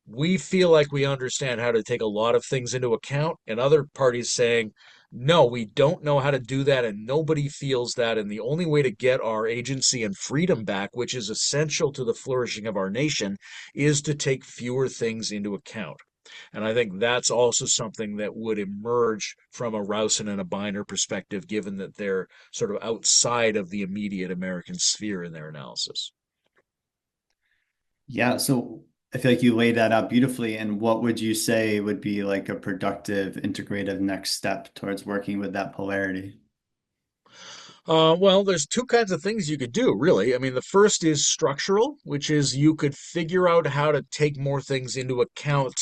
we feel like we understand how to take a lot of things into account, and other parties saying, no, we don't know how to do that, and nobody feels that. And the only way to get our agency and freedom back, which is essential to the flourishing of our nation, is to take fewer things into account. And I think that's also something that would emerge from a Rousen and a Biner perspective, given that they're sort of outside of the immediate American sphere in their analysis. Yeah, so I feel like you laid that out beautifully. And what would you say would be like a productive, integrative next step towards working with that polarity? Well, there's two kinds of things you could do, really. I mean, the first is structural, which is you could figure out how to take more things into account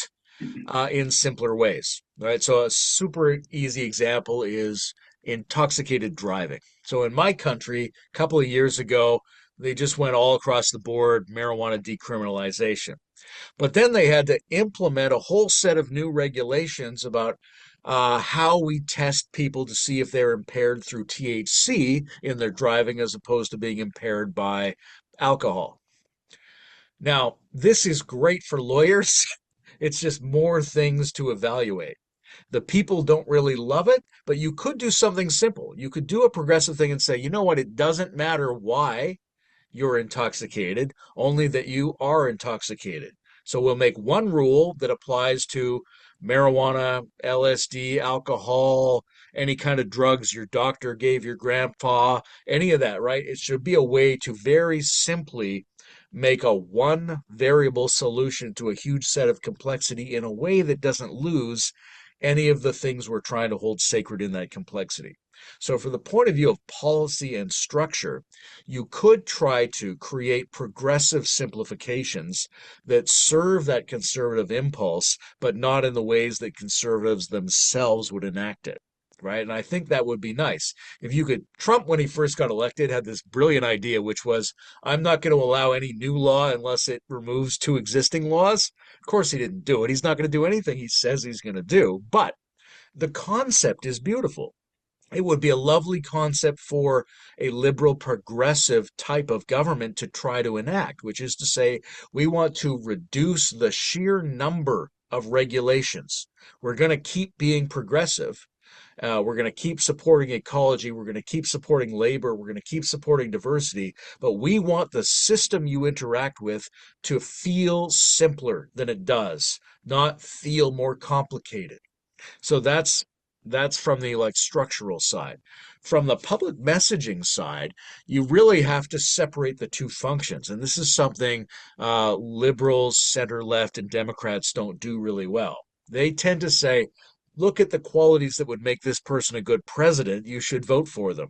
in simpler ways, right? So a super easy example is intoxicated driving. So in my country, a couple of years ago, they just went all across the board marijuana decriminalization. But then they had to implement a whole set of new regulations about how we test people to see if they're impaired through THC in their driving as opposed to being impaired by alcohol. Now, this is great for lawyers. It's just more things to evaluate. The people don't really love it, but you could do something simple. You could do a progressive thing and say, you know what, it doesn't matter why you're intoxicated, only that you are intoxicated. So we'll make one rule that applies to marijuana, LSD, alcohol, any kind of drugs your doctor gave your grandpa, any of that, right? It should be a way to very simply make a one variable solution to a huge set of complexity in a way that doesn't lose any of the things we're trying to hold sacred in that complexity. So, from the point of view of policy and structure, you could try to create progressive simplifications that serve that conservative impulse, but not in the ways that conservatives themselves would enact it. right? And I think that would be nice. If you could, Trump, when he first got elected, had this brilliant idea, which was, I'm not going to allow any new law unless it removes two existing laws. Of course, he didn't do it. He's not going to do anything he says he's going to do. But the concept is beautiful. It would be a lovely concept for a liberal progressive type of government to try to enact, which is to say, we want to reduce the sheer number of regulations. We're going to keep being progressive. We're going to keep supporting ecology. We're going to keep supporting labor. We're going to keep supporting diversity. But we want the system you interact with to feel simpler than it does, not feel more complicated. So that's from the like structural side. From the public messaging side, you really have to separate the two functions, and this is something liberals, center left, and Democrats don't do really well. They tend to say, "Look at the qualities that would make this person a good president. You should vote for them."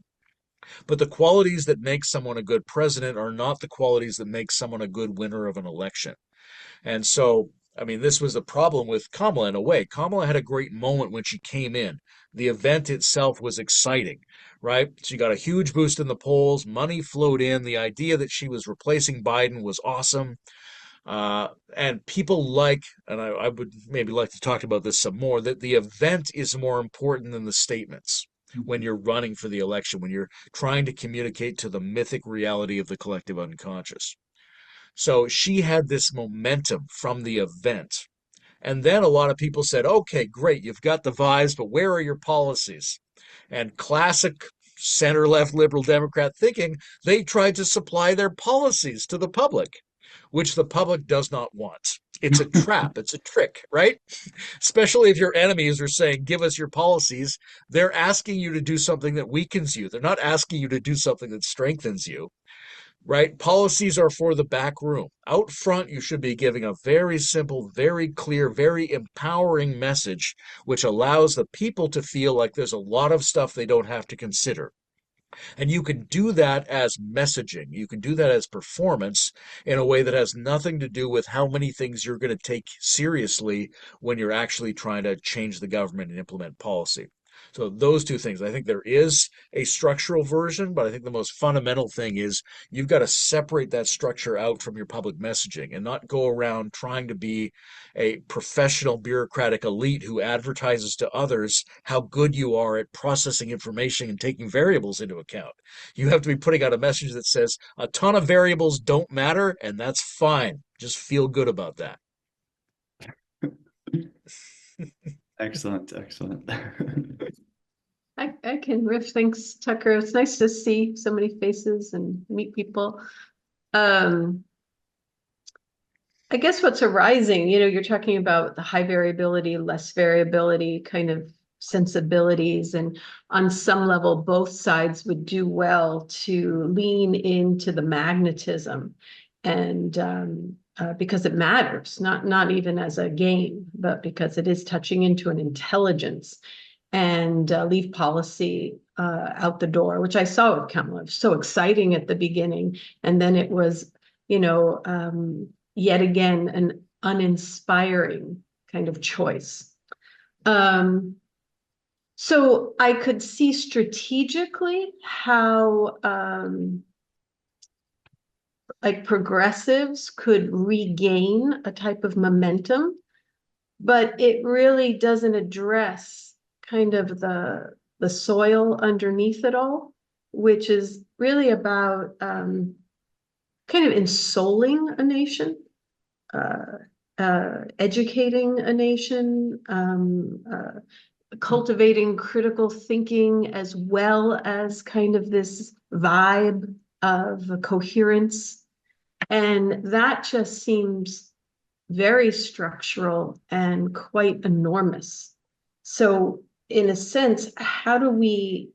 But the qualities that make someone a good president are not the qualities that make someone a good winner of an election. And so, I mean, this was a problem with Kamala in a way. Kamala had a great moment when she came in. The event itself was exciting, right? She got a huge boost in the polls. Money flowed in. The idea that she was replacing Biden was awesome. And people like, and I would maybe like to talk about this some more, that the event is more important than the statements when you're running for the election, when you're trying to communicate to the mythic reality of the collective unconscious. So she had this momentum from the event. And then a lot of people said, okay, great, you've got the vibes, but where are your policies? And classic center left liberal Democrat thinking, they tried to supply their policies to the public, which the public does not want. It's a trap, it's a trick, right? Especially if your enemies are saying, give us your policies, they're asking you to do something that weakens you. They're not asking you to do something that strengthens you, right? Policies are for the back room. Out front, you should be giving a very simple, very clear, very empowering message, which allows the people to feel like there's a lot of stuff they don't have to consider. And you can do that as messaging. You can do that as performance in a way that has nothing to do with how many things you're going to take seriously when you're actually trying to change the government and implement policy. So those two things. I think there is a structural version, but I think the most fundamental thing is you've got to separate that structure out from your public messaging and not go around trying to be a professional bureaucratic elite who advertises to others how good you are at processing information and taking variables into account. You have to be putting out a message that says a ton of variables don't matter, and that's fine. Just feel good about that. Excellent, excellent. I can riff. Thanks, Tucker. It's nice to see so many faces and meet people. I guess what's arising, you're talking about the high variability, less variability kind of sensibilities, and on some level, both sides would do well to lean into the magnetism, and because it matters, not even as a game, but because it is touching into an intelligence, and leave policy out the door, which I saw with Kamala. It was so exciting at the beginning, and then it was, yet again an uninspiring kind of choice. So I could see strategically how like progressives could regain a type of momentum, but it really doesn't address kind of the soil underneath it all, which is really about kind of ensouling a nation, educating a nation, cultivating critical thinking, as well as kind of this vibe of coherence. And that just seems very structural and quite enormous. So in a sense, how do we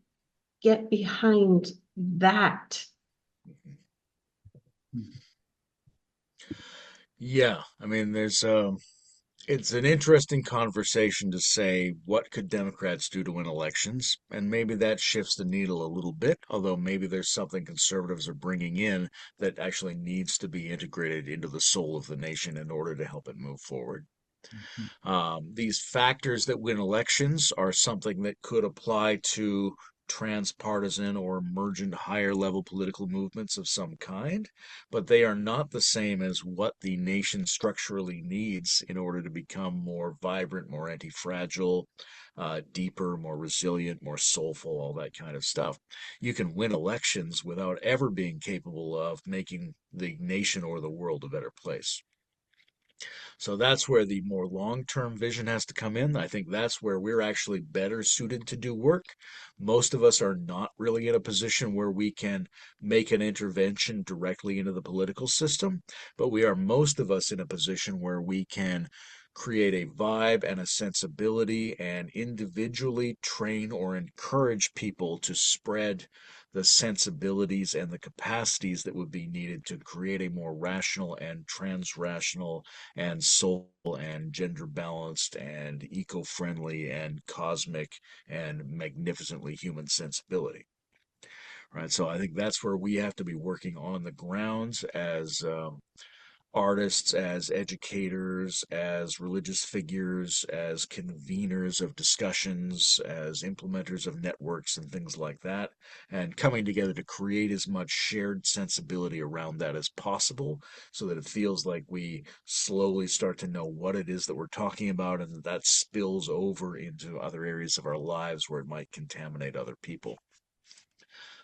get behind that? Yeah, I mean, it's an interesting conversation to say what could Democrats do to win elections, and maybe that shifts the needle a little bit, although maybe there's something conservatives are bringing in that actually needs to be integrated into the soul of the nation in order to help it move forward. These factors that win elections are something that could apply to transpartisan or emergent higher level political movements of some kind, but they are not the same as what the nation structurally needs in order to become more vibrant, more anti-fragile, deeper, more resilient, more soulful, all that kind of stuff. You can win elections without ever being capable of making the nation or the world a better place. So that's where the more long-term vision has to come in. I think that's where we're actually better suited to do work. Most of us are not really in a position where we can make an intervention directly into the political system, but we are most of us in a position where we can create a vibe and a sensibility and individually train or encourage people to spread the sensibilities and the capacities that would be needed to create a more rational and trans-rational and soulful and gender balanced and eco-friendly and cosmic and magnificently human sensibility. Right, so I think that's where we have to be working on the grounds as artists, as educators, as religious figures, as conveners of discussions, as implementers of networks and things like that, and coming together to create as much shared sensibility around that as possible so that it feels like we slowly start to know what it is that we're talking about and that spills over into other areas of our lives where it might contaminate other people.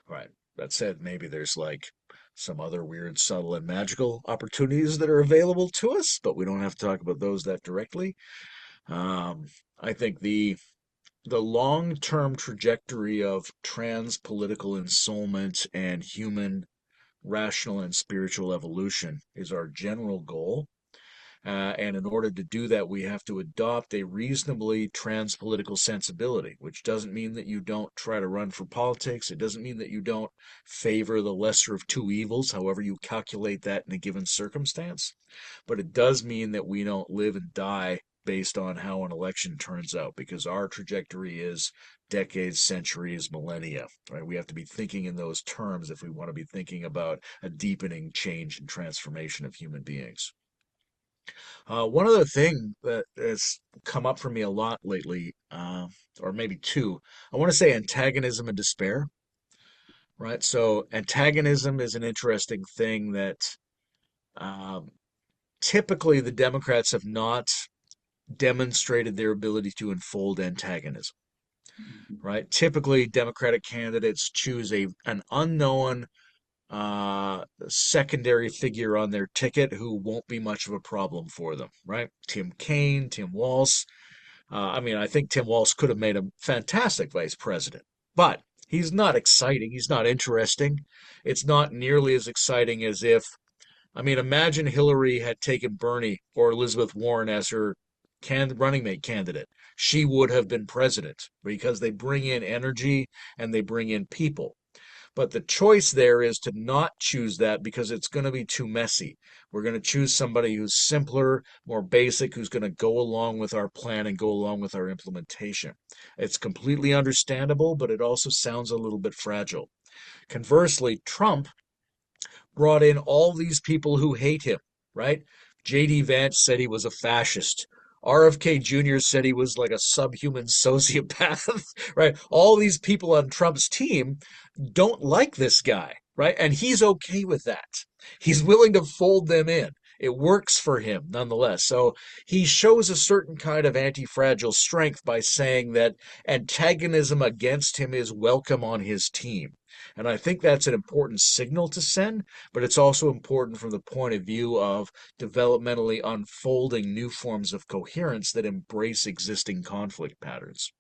All right. That said, maybe there's like some other weird, subtle, and magical opportunities that are available to us, but we don't have to talk about those that directly. Um, I think the long-term trajectory of trans political ensoulment and human rational and spiritual evolution is our general goal. And in order to do that, we have to adopt a reasonably trans-political sensibility, which doesn't mean that you don't try to run for politics. It doesn't mean that you don't favor the lesser of two evils, however you calculate that in a given circumstance. But it does mean that we don't live and die based on how an election turns out, because our trajectory is decades, centuries, millennia, right? We have to be thinking in those terms if we want to be thinking about a deepening change and transformation of human beings. One other thing that has come up for me a lot lately, or maybe two, I want to say antagonism and despair, right? So, antagonism is an interesting thing that um, typically the Democrats have not demonstrated their ability to unfold antagonism, right? Typically, Democratic candidates choose an unknown secondary figure on their ticket who won't be much of a problem for them, right? Tim Kaine, Tim Walz. I mean, I think Tim Walz could have made a fantastic vice president, but he's not exciting. He's not interesting. It's not nearly as exciting as if, I mean, imagine Hillary had taken Bernie or Elizabeth Warren as her running mate candidate. She would have been president because they bring in energy and they bring in people. But the choice there is to not choose that because it's going to be too messy. We're going to choose somebody who's simpler, more basic, who's going to go along with our plan and go along with our implementation. It's completely understandable, but it also sounds a little bit fragile. Conversely, Trump brought in all these people who hate him, right? J.D. Vance said he was a fascist. RFK Jr. said he was like a subhuman sociopath, right? All these people on Trump's team don't like this guy, right? And he's okay with that. He's willing to fold them in. It works for him nonetheless. So he shows a certain kind of anti-fragile strength by saying that antagonism against him is welcome on his team. And I think that's an important signal to send, but it's also important from the point of view of developmentally unfolding new forms of coherence that embrace existing conflict patterns.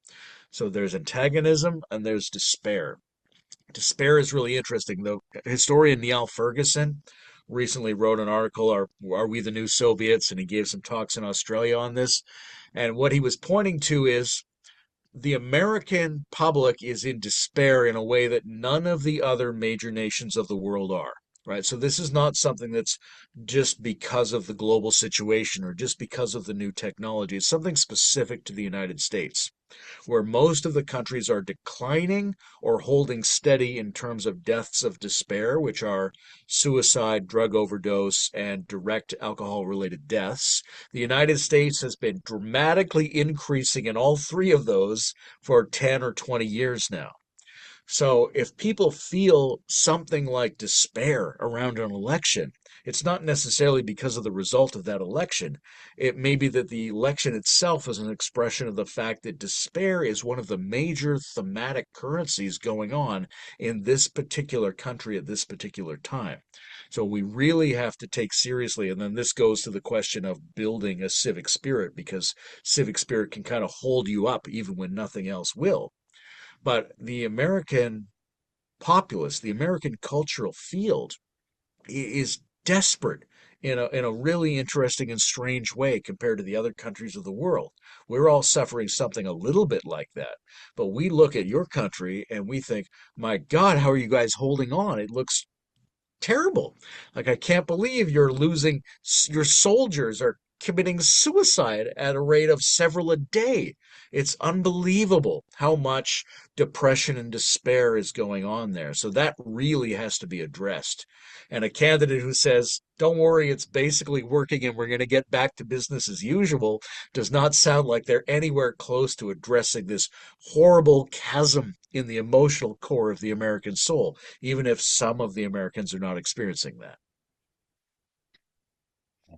So there's antagonism and there's despair. Despair is really interesting, though. Historian Niall Ferguson recently wrote an article, Are We the New Soviets? And he gave some talks in Australia on this. And what he was pointing to is the American public is in despair in a way that none of the other major nations of the world are. Right. So this is not something that's just because of the global situation or just because of the new technology. It's something specific to the United States. where most of the countries are declining or holding steady in terms of deaths of despair, which are suicide, drug overdose, and direct alcohol related deaths. The United States has been dramatically increasing in all three of those for 10 or 20 years now. So if people feel something like despair around an election, it's not necessarily because of the result of that election. It may be that the election itself is an expression of the fact that despair is one of the major thematic currencies going on in this particular country at this particular time. So we really have to take seriously, and then this goes to the question of building a civic spirit, because civic spirit can kind of hold you up even when nothing else will. But the American populace, the American cultural field, is desperate in a really interesting and strange way compared to the other countries of the world. We're all suffering something a little bit like that. But we look at your country and we think, my God, how are you guys holding on? It looks terrible. Like, I can't believe you're losing, your soldiers are committing suicide at a rate of several a day. It's unbelievable how much depression and despair is going on there. So that really has to be addressed. And a candidate who says, don't worry, it's basically working and we're going to get back to business as usual, does not sound like they're anywhere close to addressing this horrible chasm in the emotional core of the American soul, even if some of the Americans are not experiencing that.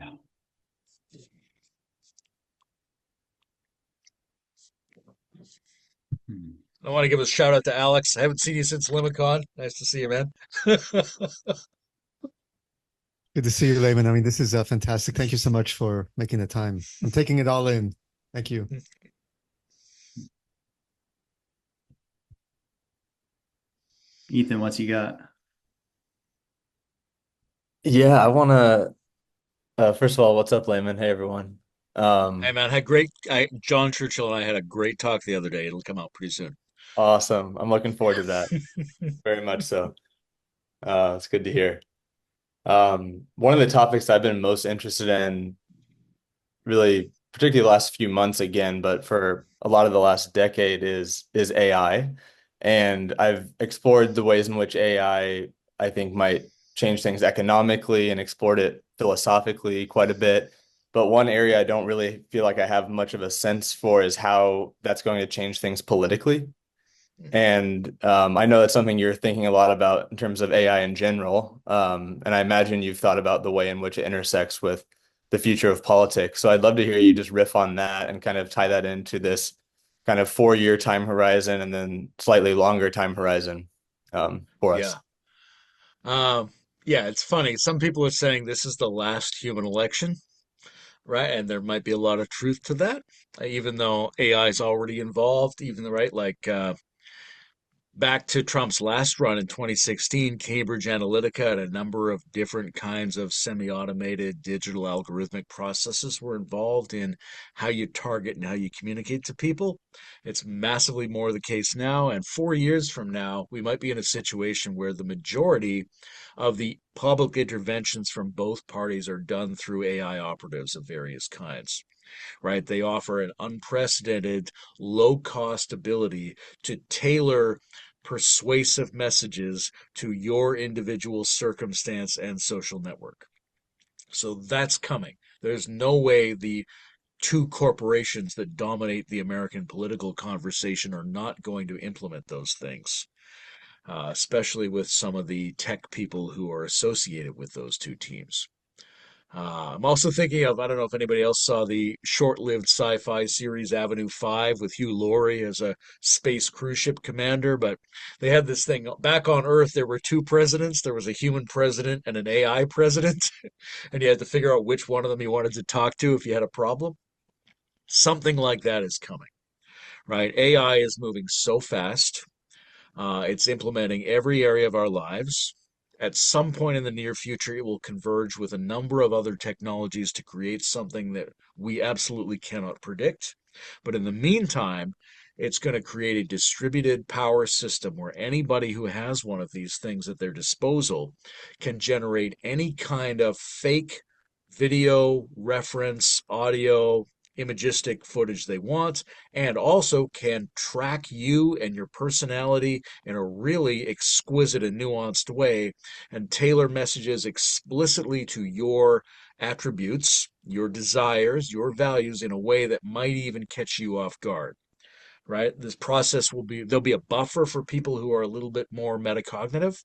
Yeah. Hmm. I want to give a shout out to Alex. I haven't seen you since Limicon. Nice to see you, man. Good to see you, Layman. I mean, this is fantastic. Thank you so much for making the time. I'm taking it all in. Thank you. Ethan, what's you got? Yeah, I want to first of all, what's up, Layman? Hey, everyone. Hey, Um, man, John Churchill and I had a great talk the other day. It'll come out pretty soon. awesome. I'm looking forward to that. Very much so. It's good to hear. One of the topics I've been most interested in, really, particularly the last few months again, but for a lot of the last decade is AI. And I've explored the ways in which I think might change things economically and explored it philosophically quite a bit. But one area I don't really feel like I have much of a sense for is how that's going to change things politically. And I know that's something you're thinking a lot about in terms of AI in general. And I imagine you've thought about the way in which it intersects with the future of politics. So I'd love to hear you just riff on that and kind of tie that into this kind of 4 year time horizon and then slightly longer time horizon for us. Yeah. Um, yeah, it's funny. Some people are saying this is the last human election, right? And there might be a lot of truth to that, even though AI is already involved, even right, like back to Trump's last run in 2016, Cambridge Analytica and a number of different kinds of semi-automated digital algorithmic processes were involved in how you target and how you communicate to people. It's massively more the case now, and 4 years from now, we might be in a situation where the majority of the public interventions from both parties are done through AI operatives of various kinds, right? They offer an unprecedented low cost ability to tailor persuasive messages to your individual circumstance and social network. So that's coming. There's no way the two corporations that dominate the American political conversation are not going to implement those things, especially with some of the tech people who are associated with those two teams. I'm also thinking of, I don't know if anybody else saw the short-lived sci-fi series Avenue 5 with Hugh Laurie as a space cruise ship commander, but they had this thing back on Earth. There were two presidents. There was a human president and an AI president, and you had to figure out which one of them you wanted to talk to if you had a problem. Something like that is coming, right? AI is moving so fast. It's implementing every area of our lives. At some point in the near future, it will converge with a number of other technologies to create something that we absolutely cannot predict. But in the meantime, it's going to create a distributed power system where anybody who has one of these things at their disposal can generate any kind of fake video, reference, audio, imagistic footage they want, and also can track you and your personality in a really exquisite and nuanced way and tailor messages explicitly to your attributes, your desires, your values in a way that might even catch you off guard. Right? This process there'll be a buffer for people who are a little bit more metacognitive,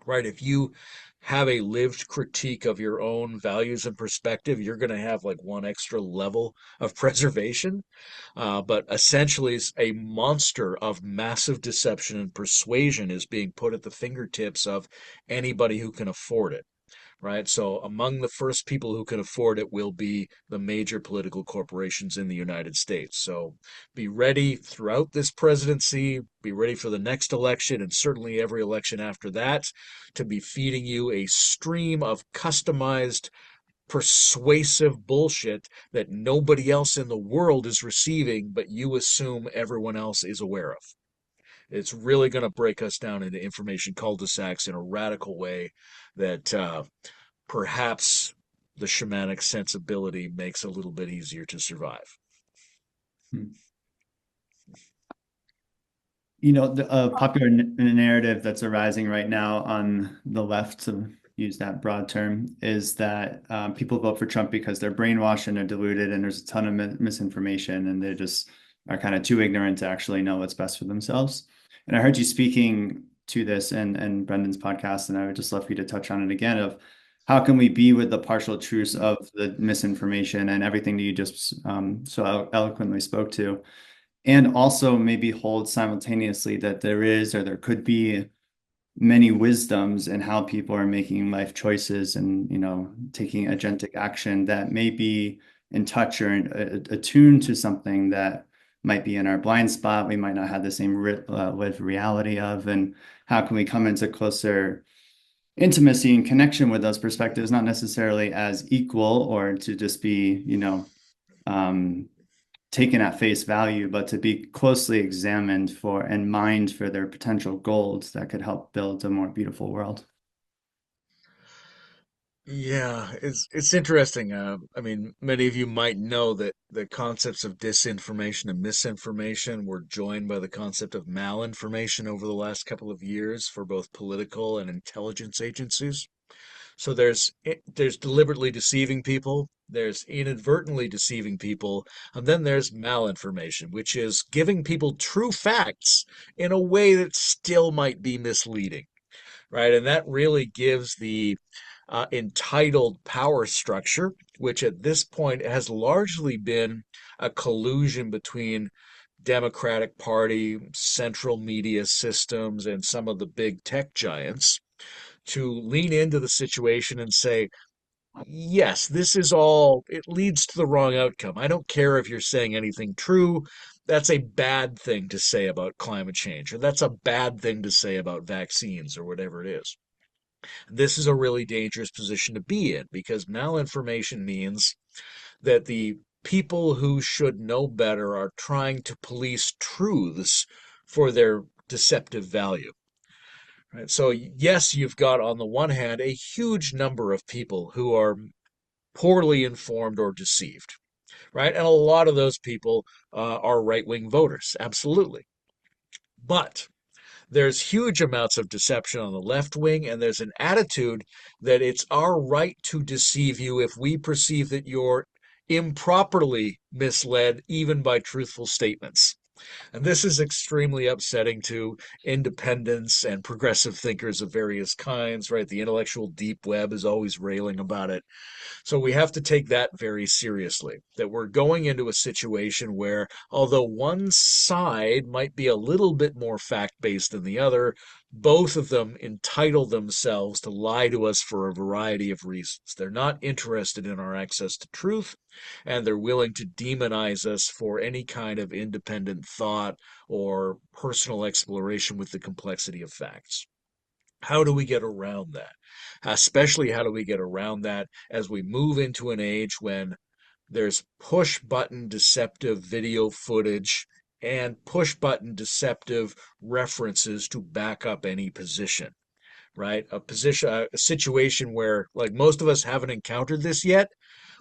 right? If you have a lived critique of your own values and perspective, you're going to have like one extra level of preservation. But essentially, a monster of massive deception and persuasion is being put at the fingertips of anybody who can afford it. Right. So among the first people who can afford it will be the major political corporations in the United States. So be ready throughout this presidency, be ready for the next election, and certainly every election after that to be feeding you a stream of customized, persuasive bullshit that nobody else in the world is receiving, but you assume everyone else is aware of. It's really going to break us down into information cul-de-sacs in a radical way that perhaps the shamanic sensibility makes a little bit easier to survive. You know, the popular narrative that's arising right now on the left, to use that broad term, is that people vote for Trump because they're brainwashed and they're deluded, and there's a ton of misinformation, and they just are kind of too ignorant to actually know what's best for themselves. And I heard you speaking to this and Brendan's podcast, and I would just love for you to touch on it again of how can we be with the partial truths of the misinformation and everything that you just so eloquently spoke to, and also maybe hold simultaneously that there is or there could be many wisdoms in how people are making life choices and, you know, taking agentic action that may be in touch or attuned to something that might be in our blind spot. We might not have the same lived reality of, and how can we come into closer intimacy and connection with those perspectives, not necessarily as equal or to just be, you know, taken at face value, but to be closely examined for and mined for their potential gold that could help build a more beautiful world. Yeah, it's interesting. I mean, many of you might know that the concepts of disinformation and misinformation were joined by the concept of malinformation over the last couple of years for both political and intelligence agencies. So there's deliberately deceiving people, there's inadvertently deceiving people, and then there's malinformation, which is giving people true facts in a way that still might be misleading, right? And that really gives the entitled power structure, which at this point has largely been a collusion between Democratic Party, central media systems, and some of the big tech giants, to lean into the situation and say, yes, this is all, it leads to the wrong outcome. I don't care if you're saying anything true. That's a bad thing to say about climate change, or that's a bad thing to say about vaccines, or whatever it is. This is a really dangerous position to be in because malinformation means that the people who should know better are trying to police truths for their deceptive value. Right? So, yes, you've got on the one hand a huge number of people who are poorly informed or deceived, right? And a lot of those people are right-wing voters, absolutely. But there's huge amounts of deception on the left wing, and there's an attitude that it's our right to deceive you if we perceive that you're improperly misled, even by truthful statements. And this is extremely upsetting to independents and progressive thinkers of various kinds, right? The intellectual deep web is always railing about it. So we have to take that very seriously, that we're going into a situation where, although one side might be a little bit more fact-based than the other, both of them entitle themselves to lie to us for a variety of reasons. They're not interested in our access to truth, and they're willing to demonize us for any kind of independent thought or personal exploration with the complexity of facts. How do we get around that? Especially, how do we get around that as we move into an age when there's push button deceptive video footage and push button deceptive references to back up any position, right? A situation where, like, most of us haven't encountered this yet,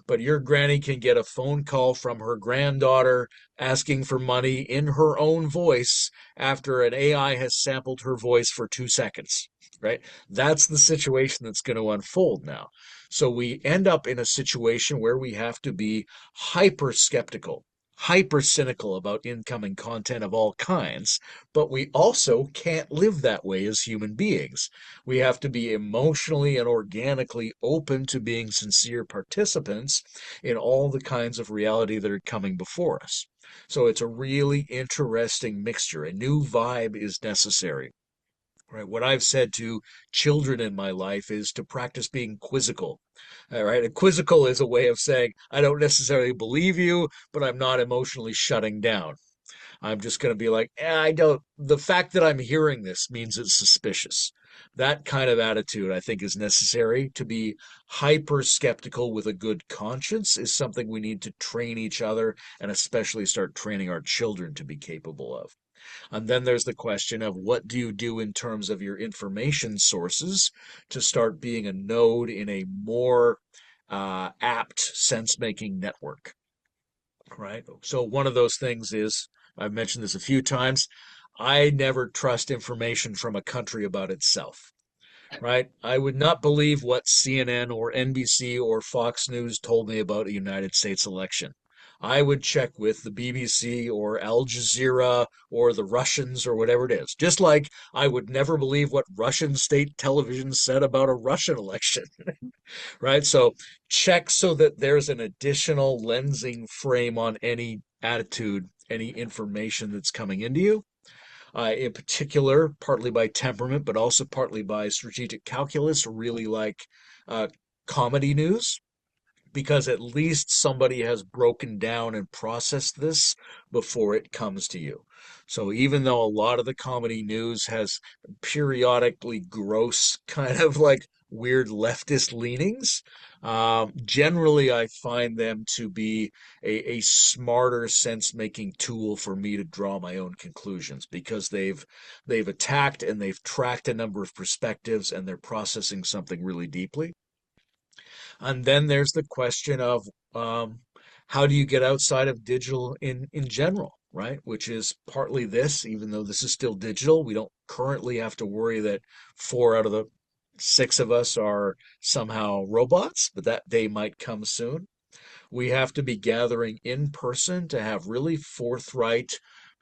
but your granny can get a phone call from her granddaughter asking for money in her own voice after an AI has sampled her voice for 2 seconds, right? That's the situation that's going to unfold now. So we end up in a situation where we have to be hyper skeptical, hyper cynical about incoming content of all kinds, but we also can't live that way as human beings. We have to be emotionally and organically open to being sincere participants in all the kinds of reality that are coming before us. So it's a really interesting mixture. A new vibe is necessary. Right. What I've said to children in my life is to practice being quizzical. All right. A quizzical is a way of saying, I don't necessarily believe you, but I'm not emotionally shutting down. I'm just going to be like, I don't, the fact that I'm hearing this means it's suspicious. That kind of attitude, I think, is necessary. To be hyper skeptical with a good conscience is something we need to train each other and especially start training our children to be capable of. And then there's the question of what do you do in terms of your information sources to start being a node in a more apt sense making network, right? So, one of those things is I've mentioned this a few times. I never trust information from a country about itself, right? I would not believe what CNN or NBC or Fox News told me about a United States election. I would check with the BBC or Al Jazeera or the Russians or whatever it is. Just like I would never believe what Russian state television said about a Russian election, right? So check so that there's an additional lensing frame on any attitude, any information that's coming into you, in particular, partly by temperament, but also partly by strategic calculus, really like uh, comedy news, because at least somebody has broken down and processed this before it comes to you. So even though a lot of the comedy news has periodically gross, kind of like weird leftist leanings, generally I find them to be a smarter sense-making tool for me to draw my own conclusions because they've attacked and they've tracked a number of perspectives and they're processing something really deeply. And then there's the question of um, how do you get outside of digital in general, right? Which is partly this, even though this is still digital, we don't currently have to worry that 4 out of the 6 of us are somehow robots, but that day might come soon. We have to be gathering in person to have really forthright,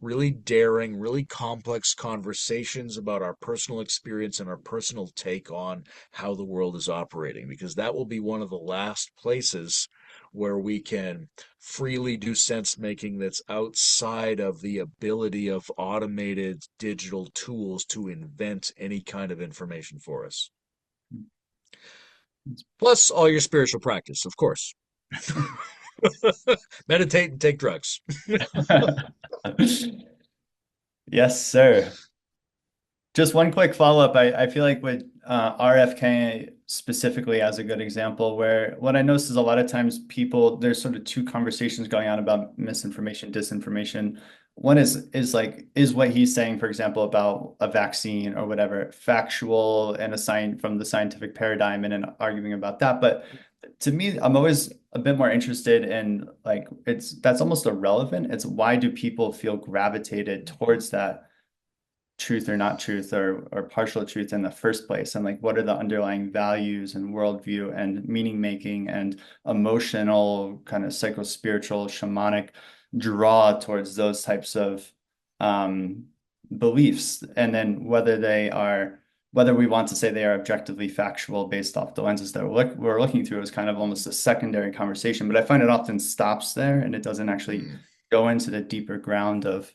really daring, really complex conversations about our personal experience and our personal take on how the world is operating, because that will be one of the last places where we can freely do sense making that's outside of the ability of automated digital tools to invent any kind of information for us. Plus all your spiritual practice, of course. Meditate and take drugs. Yes, sir. Just one quick follow-up. I feel like with RFK specifically as a good example, where what I noticed is a lot of times people, there's sort of two conversations going on about misinformation, disinformation. One is like, is what he's saying, for example, about a vaccine or whatever, factual and a sign from the scientific paradigm and then arguing about that. But to me, I'm always a bit more interested in like that's almost irrelevant. It's why do people feel gravitated towards that truth or not truth or partial truth in the first place, and like what are the underlying values and worldview and meaning making and emotional kind of psycho-spiritual shamanic draw towards those types of um beliefs, and then whether we want to say they are objectively factual based off the lenses that we're looking through is kind of almost a secondary conversation. But I find it often stops there and it doesn't actually go into the deeper ground of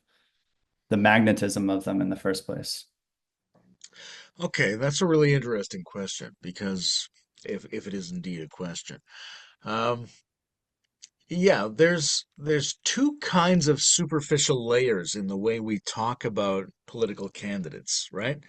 the magnetism of them in the first place. Okay, that's a really interesting question because if it is indeed a question. Um, yeah, there's two kinds of superficial layers in the way we talk about political candidates, right?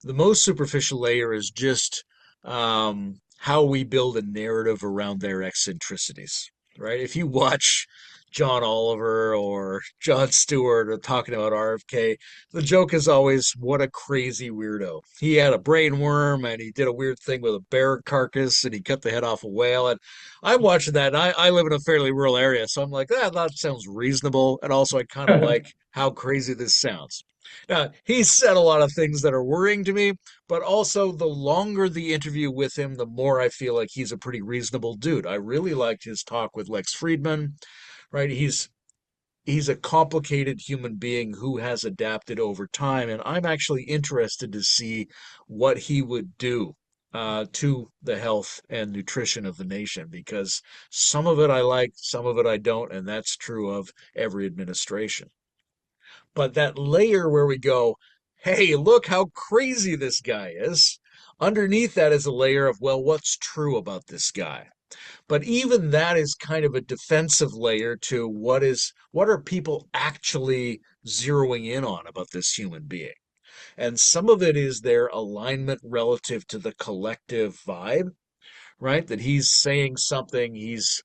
The most superficial layer is just how we build a narrative around their eccentricities, right? If you watch John Oliver or Jon Stewart or talking about RFK, the joke is always, what a crazy weirdo. He had a brain worm and he did a weird thing with a bear carcass and he cut the head off a whale. And I'm watching that, and I live in a fairly rural area, so I'm like, that sounds reasonable. And also, I kind of like how crazy this sounds. Now, he said a lot of things that are worrying to me, but also the longer the interview with him, the more I feel like he's a pretty reasonable dude. I really liked his talk with Lex Friedman, right? He's a complicated human being who has adapted over time, and I'm actually interested to see what he would do to the health and nutrition of the nation, because some of it I like, some of it I don't, and that's true of every administration. But that layer where we go, hey, look how crazy this guy is. Underneath that is a layer of, well, what's true about this guy? But even that is kind of a defensive layer to what are people actually zeroing in on about this human being? And some of it is their alignment relative to the collective vibe, right? That he's saying something, he's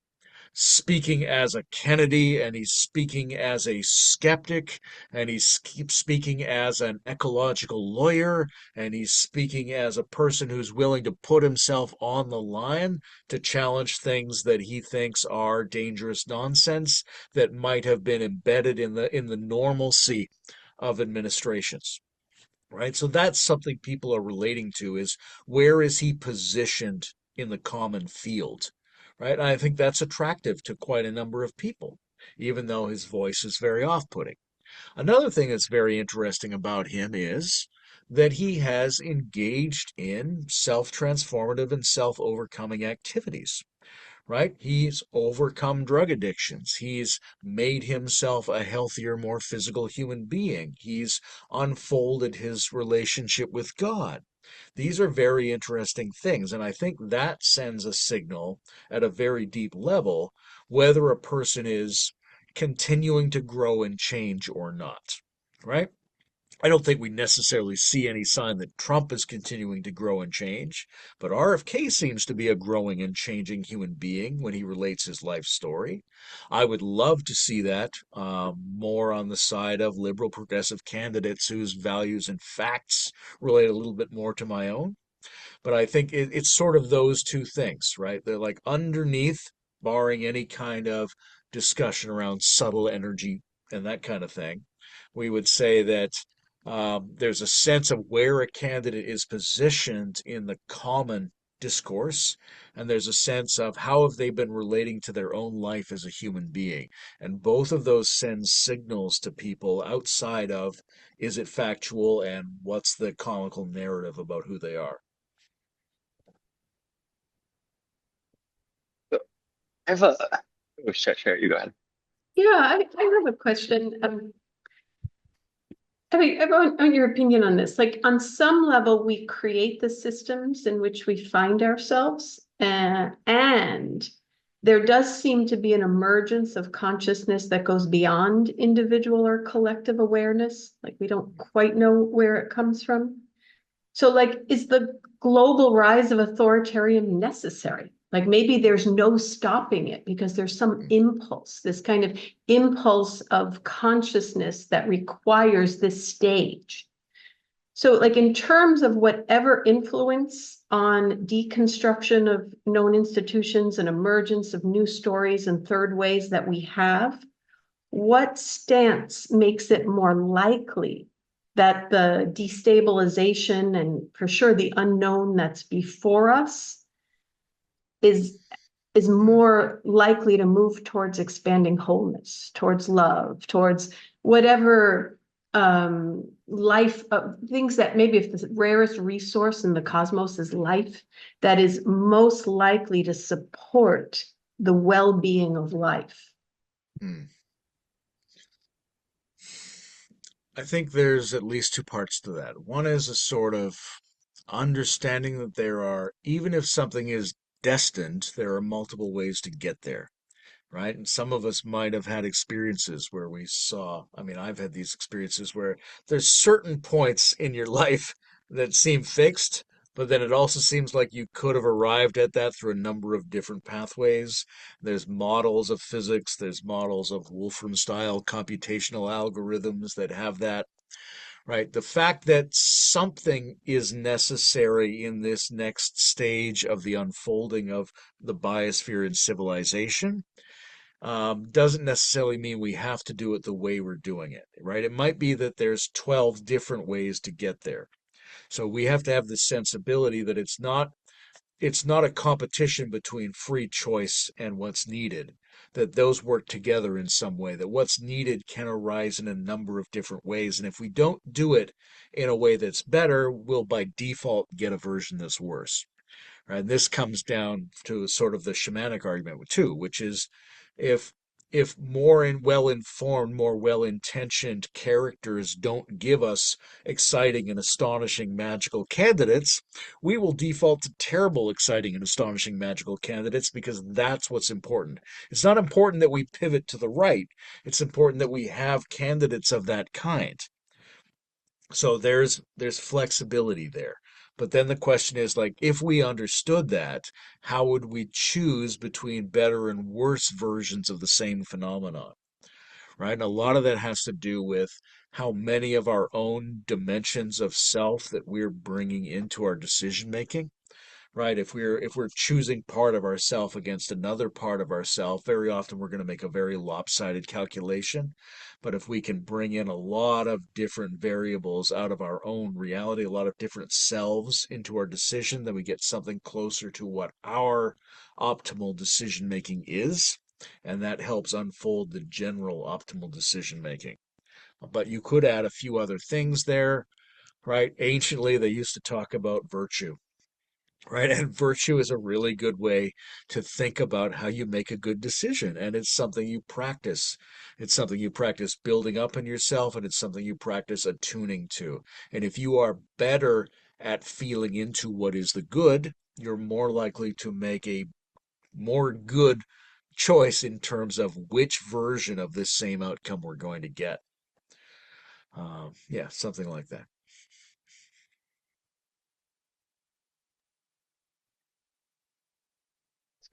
speaking as a Kennedy, and he's speaking as a skeptic, and he's keeps speaking as an ecological lawyer, and he's speaking as a person who's willing to put himself on the line to challenge things that he thinks are dangerous nonsense that might have been embedded in the normalcy of administrations. Right? So that's something people are relating to, is where is he positioned in the common field? Right? And I think that's attractive to quite a number of people, even though his voice is very off-putting. Another thing that's very interesting about him is that he has engaged in self-transformative and self-overcoming activities, right? He's overcome drug addictions. He's made himself a healthier, more physical human being. He's unfolded his relationship with God. These are very interesting things, and I think that sends a signal at a very deep level whether a person is continuing to grow and change or not, right? I don't think we necessarily see any sign that Trump is continuing to grow and change, but RFK seems to be a growing and changing human being when he relates his life story. I would love to see that more on the side of liberal progressive candidates whose values and facts relate a little bit more to my own. But I think it's sort of those two things, right? They're like underneath, barring any kind of discussion around subtle energy and that kind of thing, we would say that there's a sense of where a candidate is positioned in the common discourse, and there's a sense of how have they been relating to their own life as a human being. And both of those send signals to people outside of is it factual and what's the comical narrative about who they are. So I have a, oh, sure, you go ahead. Yeah, I have a question. I want your opinion on this. Like, on some level, we create the systems in which we find ourselves, and there does seem to be an emergence of consciousness that goes beyond individual or collective awareness. Like, we don't quite know where it comes from. So, like, is the global rise of authoritarian necessary? Like, maybe there's no stopping it because there's some impulse, this kind of impulse of consciousness that requires this stage. So, like, in terms of whatever influence on deconstruction of known institutions and emergence of new stories and third ways that we have, what stance makes it more likely that the destabilization and for sure the unknown that's before us is more likely to move towards expanding wholeness, towards love, towards whatever life, things that maybe if the rarest resource in the cosmos is life, that is most likely to support the well-being of life. Hmm. I think there's at least two parts to that. One is a sort of understanding that there are, even if something is destined, there are multiple ways to get there, right? And some of us might have had experiences where we saw, I mean, I've had these experiences where there's certain points in your life that seem fixed, But then it also seems like you could have arrived at that through a number of different pathways. There's models of physics, there's models of Wolfram style computational algorithms that have that, right? The fact that something is necessary in this next stage of the unfolding of the biosphere in civilization doesn't necessarily mean we have to do it the way we're doing it, right? It might be that there's 12 different ways to get there. So we have to have the sensibility that it's not a competition between free choice and what's needed, that those work together in some way, that what's needed can arise in a number of different ways. And if we don't do it in a way that's better, we'll by default get a version that's worse. Right? And this comes down to sort of the shamanic argument too, which is if more and well-informed, more well-intentioned characters don't give us exciting and astonishing magical candidates, we will default to terrible, exciting, and astonishing magical candidates because that's what's important. It's not important that we pivot to the right. It's important that we have candidates of that kind. So there's flexibility there. But then the question is like if we understood that, how would we choose between better and worse versions of the same phenomenon? Right? And a lot of that has to do with how many of our own dimensions of self that we're bringing into our decision making, right? If we're choosing part of ourself against another part of ourself, very often we're going to make a very lopsided calculation. But if we can bring in a lot of different variables out of our own reality, a lot of different selves into our decision, then we get something closer to what our optimal decision making is. And that helps unfold the general optimal decision making. But you could add a few other things there, right? Anciently, they used to talk about virtue, right? And virtue is a really good way to think about how you make a good decision. And it's something you practice. It's something you practice building up in yourself, and it's something you practice attuning to. And if you are better at feeling into what is the good, you're more likely to make a more good choice in terms of which version of this same outcome we're going to get. Yeah, something like that.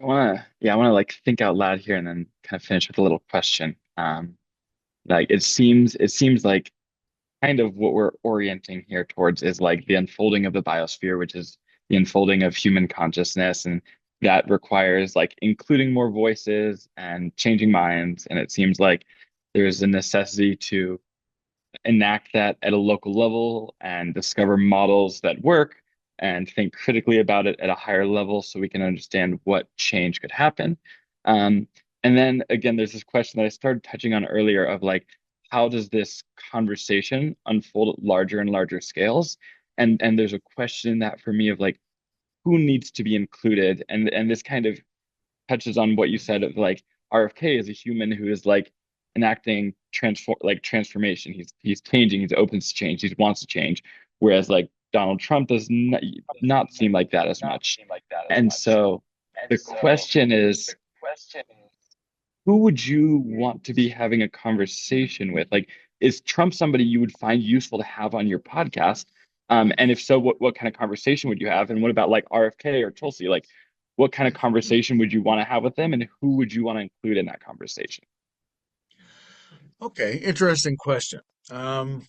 I wanna like think out loud here and then kind of finish with a little question. Like it seems like kind of what we're orienting here towards is like the unfolding of the biosphere, which is the unfolding of human consciousness, and that requires like including more voices and changing minds. And it seems like there's a necessity to enact that at a local level and discover models that work and think critically about it at a higher level so we can understand what change could happen. Um, and then again, there's this question that I started touching on earlier of like, how does this conversation unfold at larger and larger scales? And there's a question in that for me of like, who needs to be included? And this kind of touches on what you said of like RFK is a human who is like enacting transformation. He's changing. He's open to change. He wants to change. Whereas like Donald Trump does not seem like that as much. And so the question is, who would you want to be having a conversation with? Like, is Trump somebody you would find useful to have on your podcast? And if so, what kind of conversation would you have? And what about like RFK or Tulsi? Like, what kind of conversation would you want to have with them, and who would you want to include in that conversation? Okay, interesting question. Um,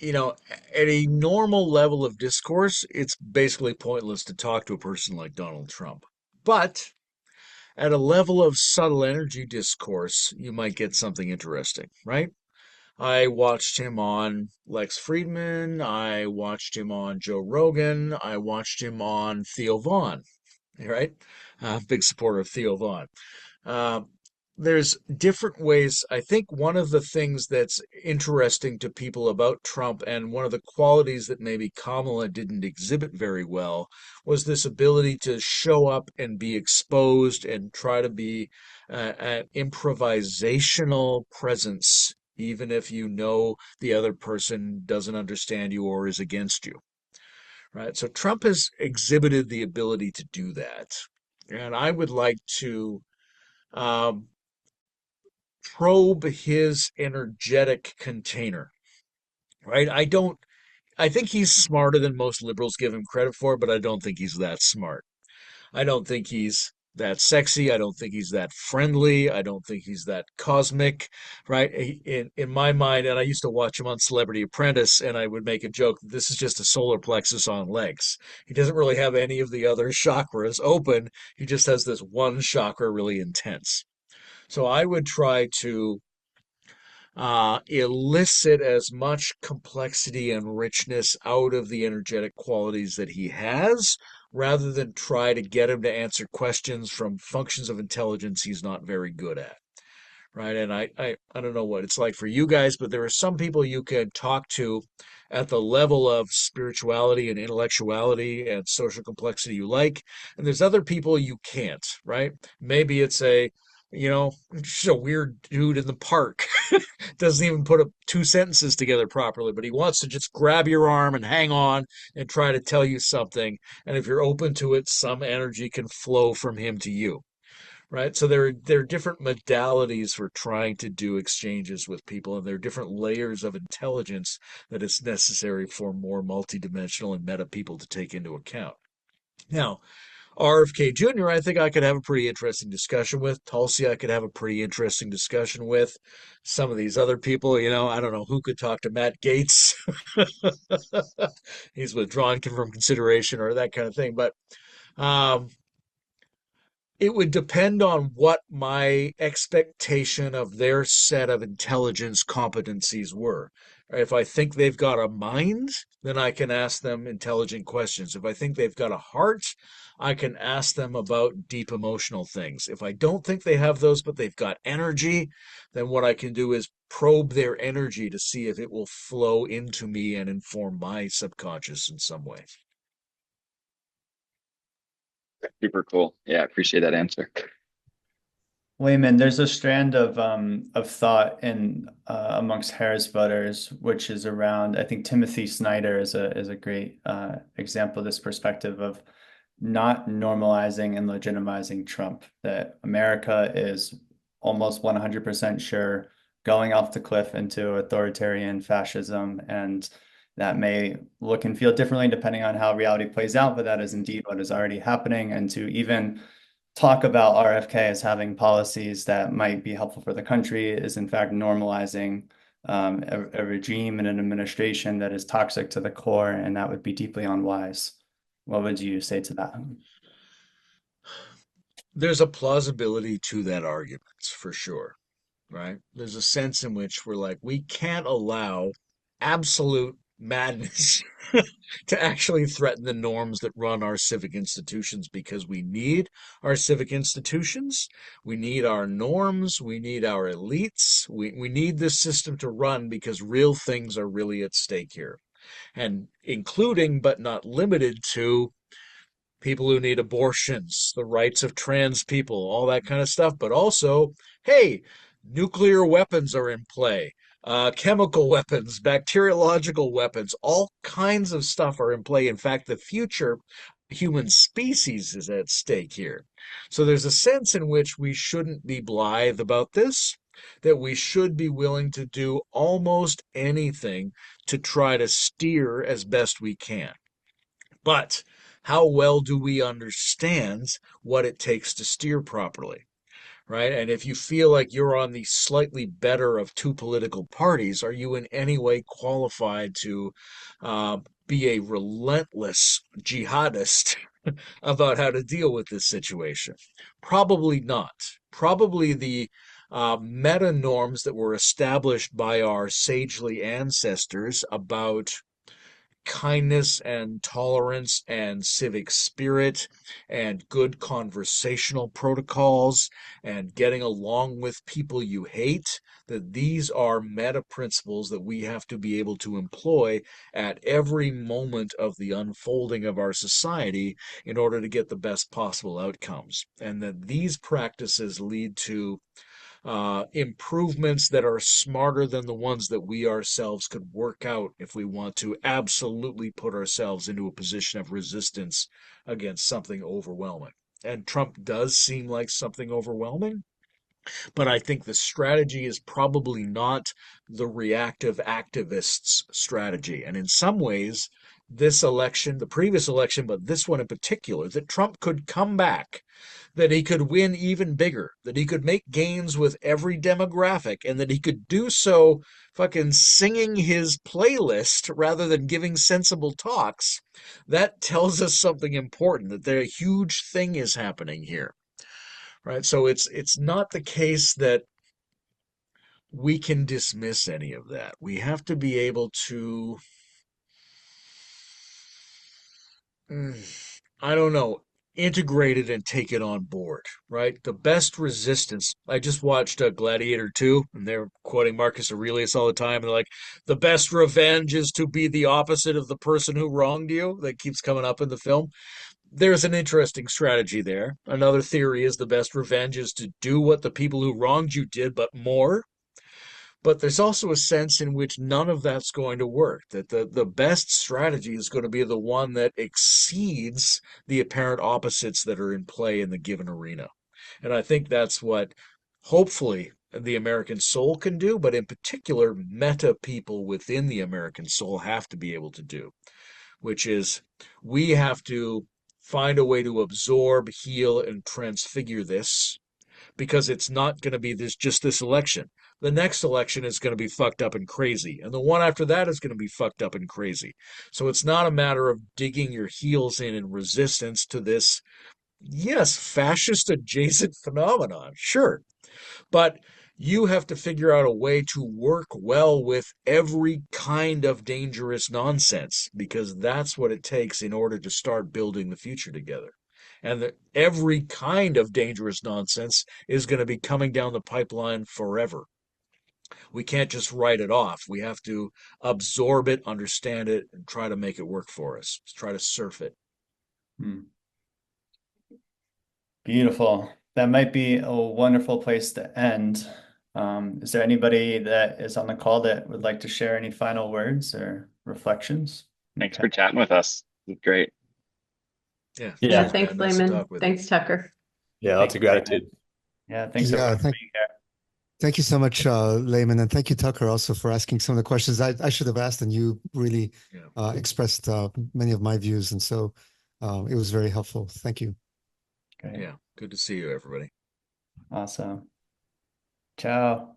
at a normal level of discourse, it's basically pointless to talk to a person like Donald Trump. But at a level of subtle energy discourse, you might get something interesting, right? I watched him on Lex Friedman. I watched him on Joe Rogan. I watched him on Theo Vaughn, right? Big supporter of Theo Vaughn. Uh, there's different ways. I think one of the things that's interesting to people about Trump, and one of the qualities that maybe Kamala didn't exhibit very well, was this ability to show up and be exposed and try to be an improvisational presence, even if you know the other person doesn't understand you or is against you. Right? So Trump has exhibited the ability to do that. And I would like to um, probe his energetic container, right? I don't I think he's smarter than most liberals give him credit for, but I don't think he's that smart. I don't think he's that sexy. I don't think he's that friendly. I don't think he's that cosmic, right? In my mind, and I used to watch him on Celebrity Apprentice, and I would make a joke that this is just a solar plexus on legs. He doesn't really have any of the other chakras open. He just has this one chakra really intense. So I would try to elicit as much complexity and richness out of the energetic qualities that he has, rather than try to get him to answer questions from functions of intelligence he's not very good at. Right. And I don't know what it's like for you guys, but there are some people you can talk to at the level of spirituality and intellectuality and social complexity you like. And there's other people you can't, right? Maybe it's just a weird dude in the park. Doesn't even put up two sentences together properly, but he wants to just grab your arm and hang on and try to tell you something. And if you're open to it, some energy can flow from him to you, right? So there are different modalities for trying to do exchanges with people, and there are different layers of intelligence that is necessary for more multidimensional and meta people to take into account. Now, RFK Jr., I think I could have a pretty interesting discussion with. Tulsi, I could have a pretty interesting discussion with. Some of these other people, I don't know who could talk to Matt Gaetz. He's withdrawing from consideration or that kind of thing. But um, it would depend on what my expectation of their set of intelligence competencies were. If I think they've got a mind, then I can ask them intelligent questions. If I think they've got a heart, I can ask them about deep emotional things. If I don't think they have those, but they've got energy, then what I can do is probe their energy to see if it will flow into me and inform my subconscious in some way. Super cool. Yeah, I appreciate that answer. Layman, there's a strand of thought in amongst Harris voters, which is around. I think Timothy Snyder is a great example of this perspective of not normalizing and legitimizing Trump. That America is almost 100% sure going off the cliff into authoritarian fascism, and that may look and feel differently depending on how reality plays out, but that is indeed what is already happening. And to even talk about RFK as having policies that might be helpful for the country is in fact normalizing a regime and an administration that is toxic to the core, and that would be deeply unwise. What would you say to that? There's a plausibility to that argument, for sure, right? There's a sense in which we're like, we can't allow absolute madness to actually threaten the norms that run our civic institutions, because we need our civic institutions. We need our norms. We need our elites. We need this system to run because real things are really at stake here. And including, but not limited to, people who need abortions, the rights of trans people, all that kind of stuff. But also, hey, nuclear weapons are in play, chemical weapons, bacteriological weapons, all kinds of stuff are in play. In fact, the future human species is at stake here. So there's a sense in which we shouldn't be blithe about this, that we should be willing to do almost anything to try to steer as best we can. But how well do we understand what it takes to steer properly? Right? And if you feel like you're on the slightly better of two political parties, are you in any way qualified to be a relentless jihadist about how to deal with this situation? Probably not. Probably the meta norms that were established by our sagely ancestors about kindness and tolerance and civic spirit and good conversational protocols and getting along with people you hate, that these are meta principles that we have to be able to employ at every moment of the unfolding of our society in order to get the best possible outcomes. And that these practices lead to improvements that are smarter than the ones that we ourselves could work out if we want to absolutely put ourselves into a position of resistance against something overwhelming. And Trump does seem like something overwhelming. But I think the strategy is probably not the reactive activists' strategy. And in some ways, this election, the previous election, but this one in particular, that Trump could come back, that he could win even bigger, that he could make gains with every demographic, and that he could do so fucking singing his playlist rather than giving sensible talks, that tells us something important, that a huge thing is happening here. Right? So it's not the case that we can dismiss any of that. We have to be able to, I don't know, integrate it and take it on board, right? The best resistance. I just watched Gladiator 2, and they're quoting Marcus Aurelius all the time. They're like, the best revenge is to be the opposite of the person who wronged you. That keeps coming up in the film. There's an interesting strategy there. Another theory is the best revenge is to do what the people who wronged you did, but more. But there's also a sense in which none of that's going to work, that the best strategy is going to be the one that exceeds the apparent opposites that are in play in the given arena. And I think that's what hopefully the American soul can do, but in particular, meta people within the American soul have to be able to do, which is we have to find a way to absorb, heal, and transfigure this because it's not going to be this election. The next election is going to be fucked up and crazy, and the one after that is going to be fucked up and crazy. So it's not a matter of digging your heels in resistance to this, yes, fascist adjacent phenomenon, sure, but you have to figure out a way to work well with every kind of dangerous nonsense because that's what it takes in order to start building the future together. And that every kind of dangerous nonsense is going to be coming down the pipeline forever. We can't just write it off. We have to absorb it, understand it, and try to make it work for us. Try to surf it. Hmm. Beautiful. That might be a wonderful place to end. Is there anybody that is on the call that would like to share any final words or reflections? Thanks Okay. for chatting with us. It's great. Yeah. Yeah, Cheers, thanks, man. Nice to Layman. talk with you. Thanks, Tucker. Yeah, lots of gratitude. Yeah, thanks Yeah, everyone for being here. thank you so much, Layman, and thank you, Tucker, also for asking some of the questions I should have asked, and you really Yeah. expressed many of my views, and so it was very helpful. Thank you. Great. Yeah. Good to see you, everybody. Awesome. Ciao.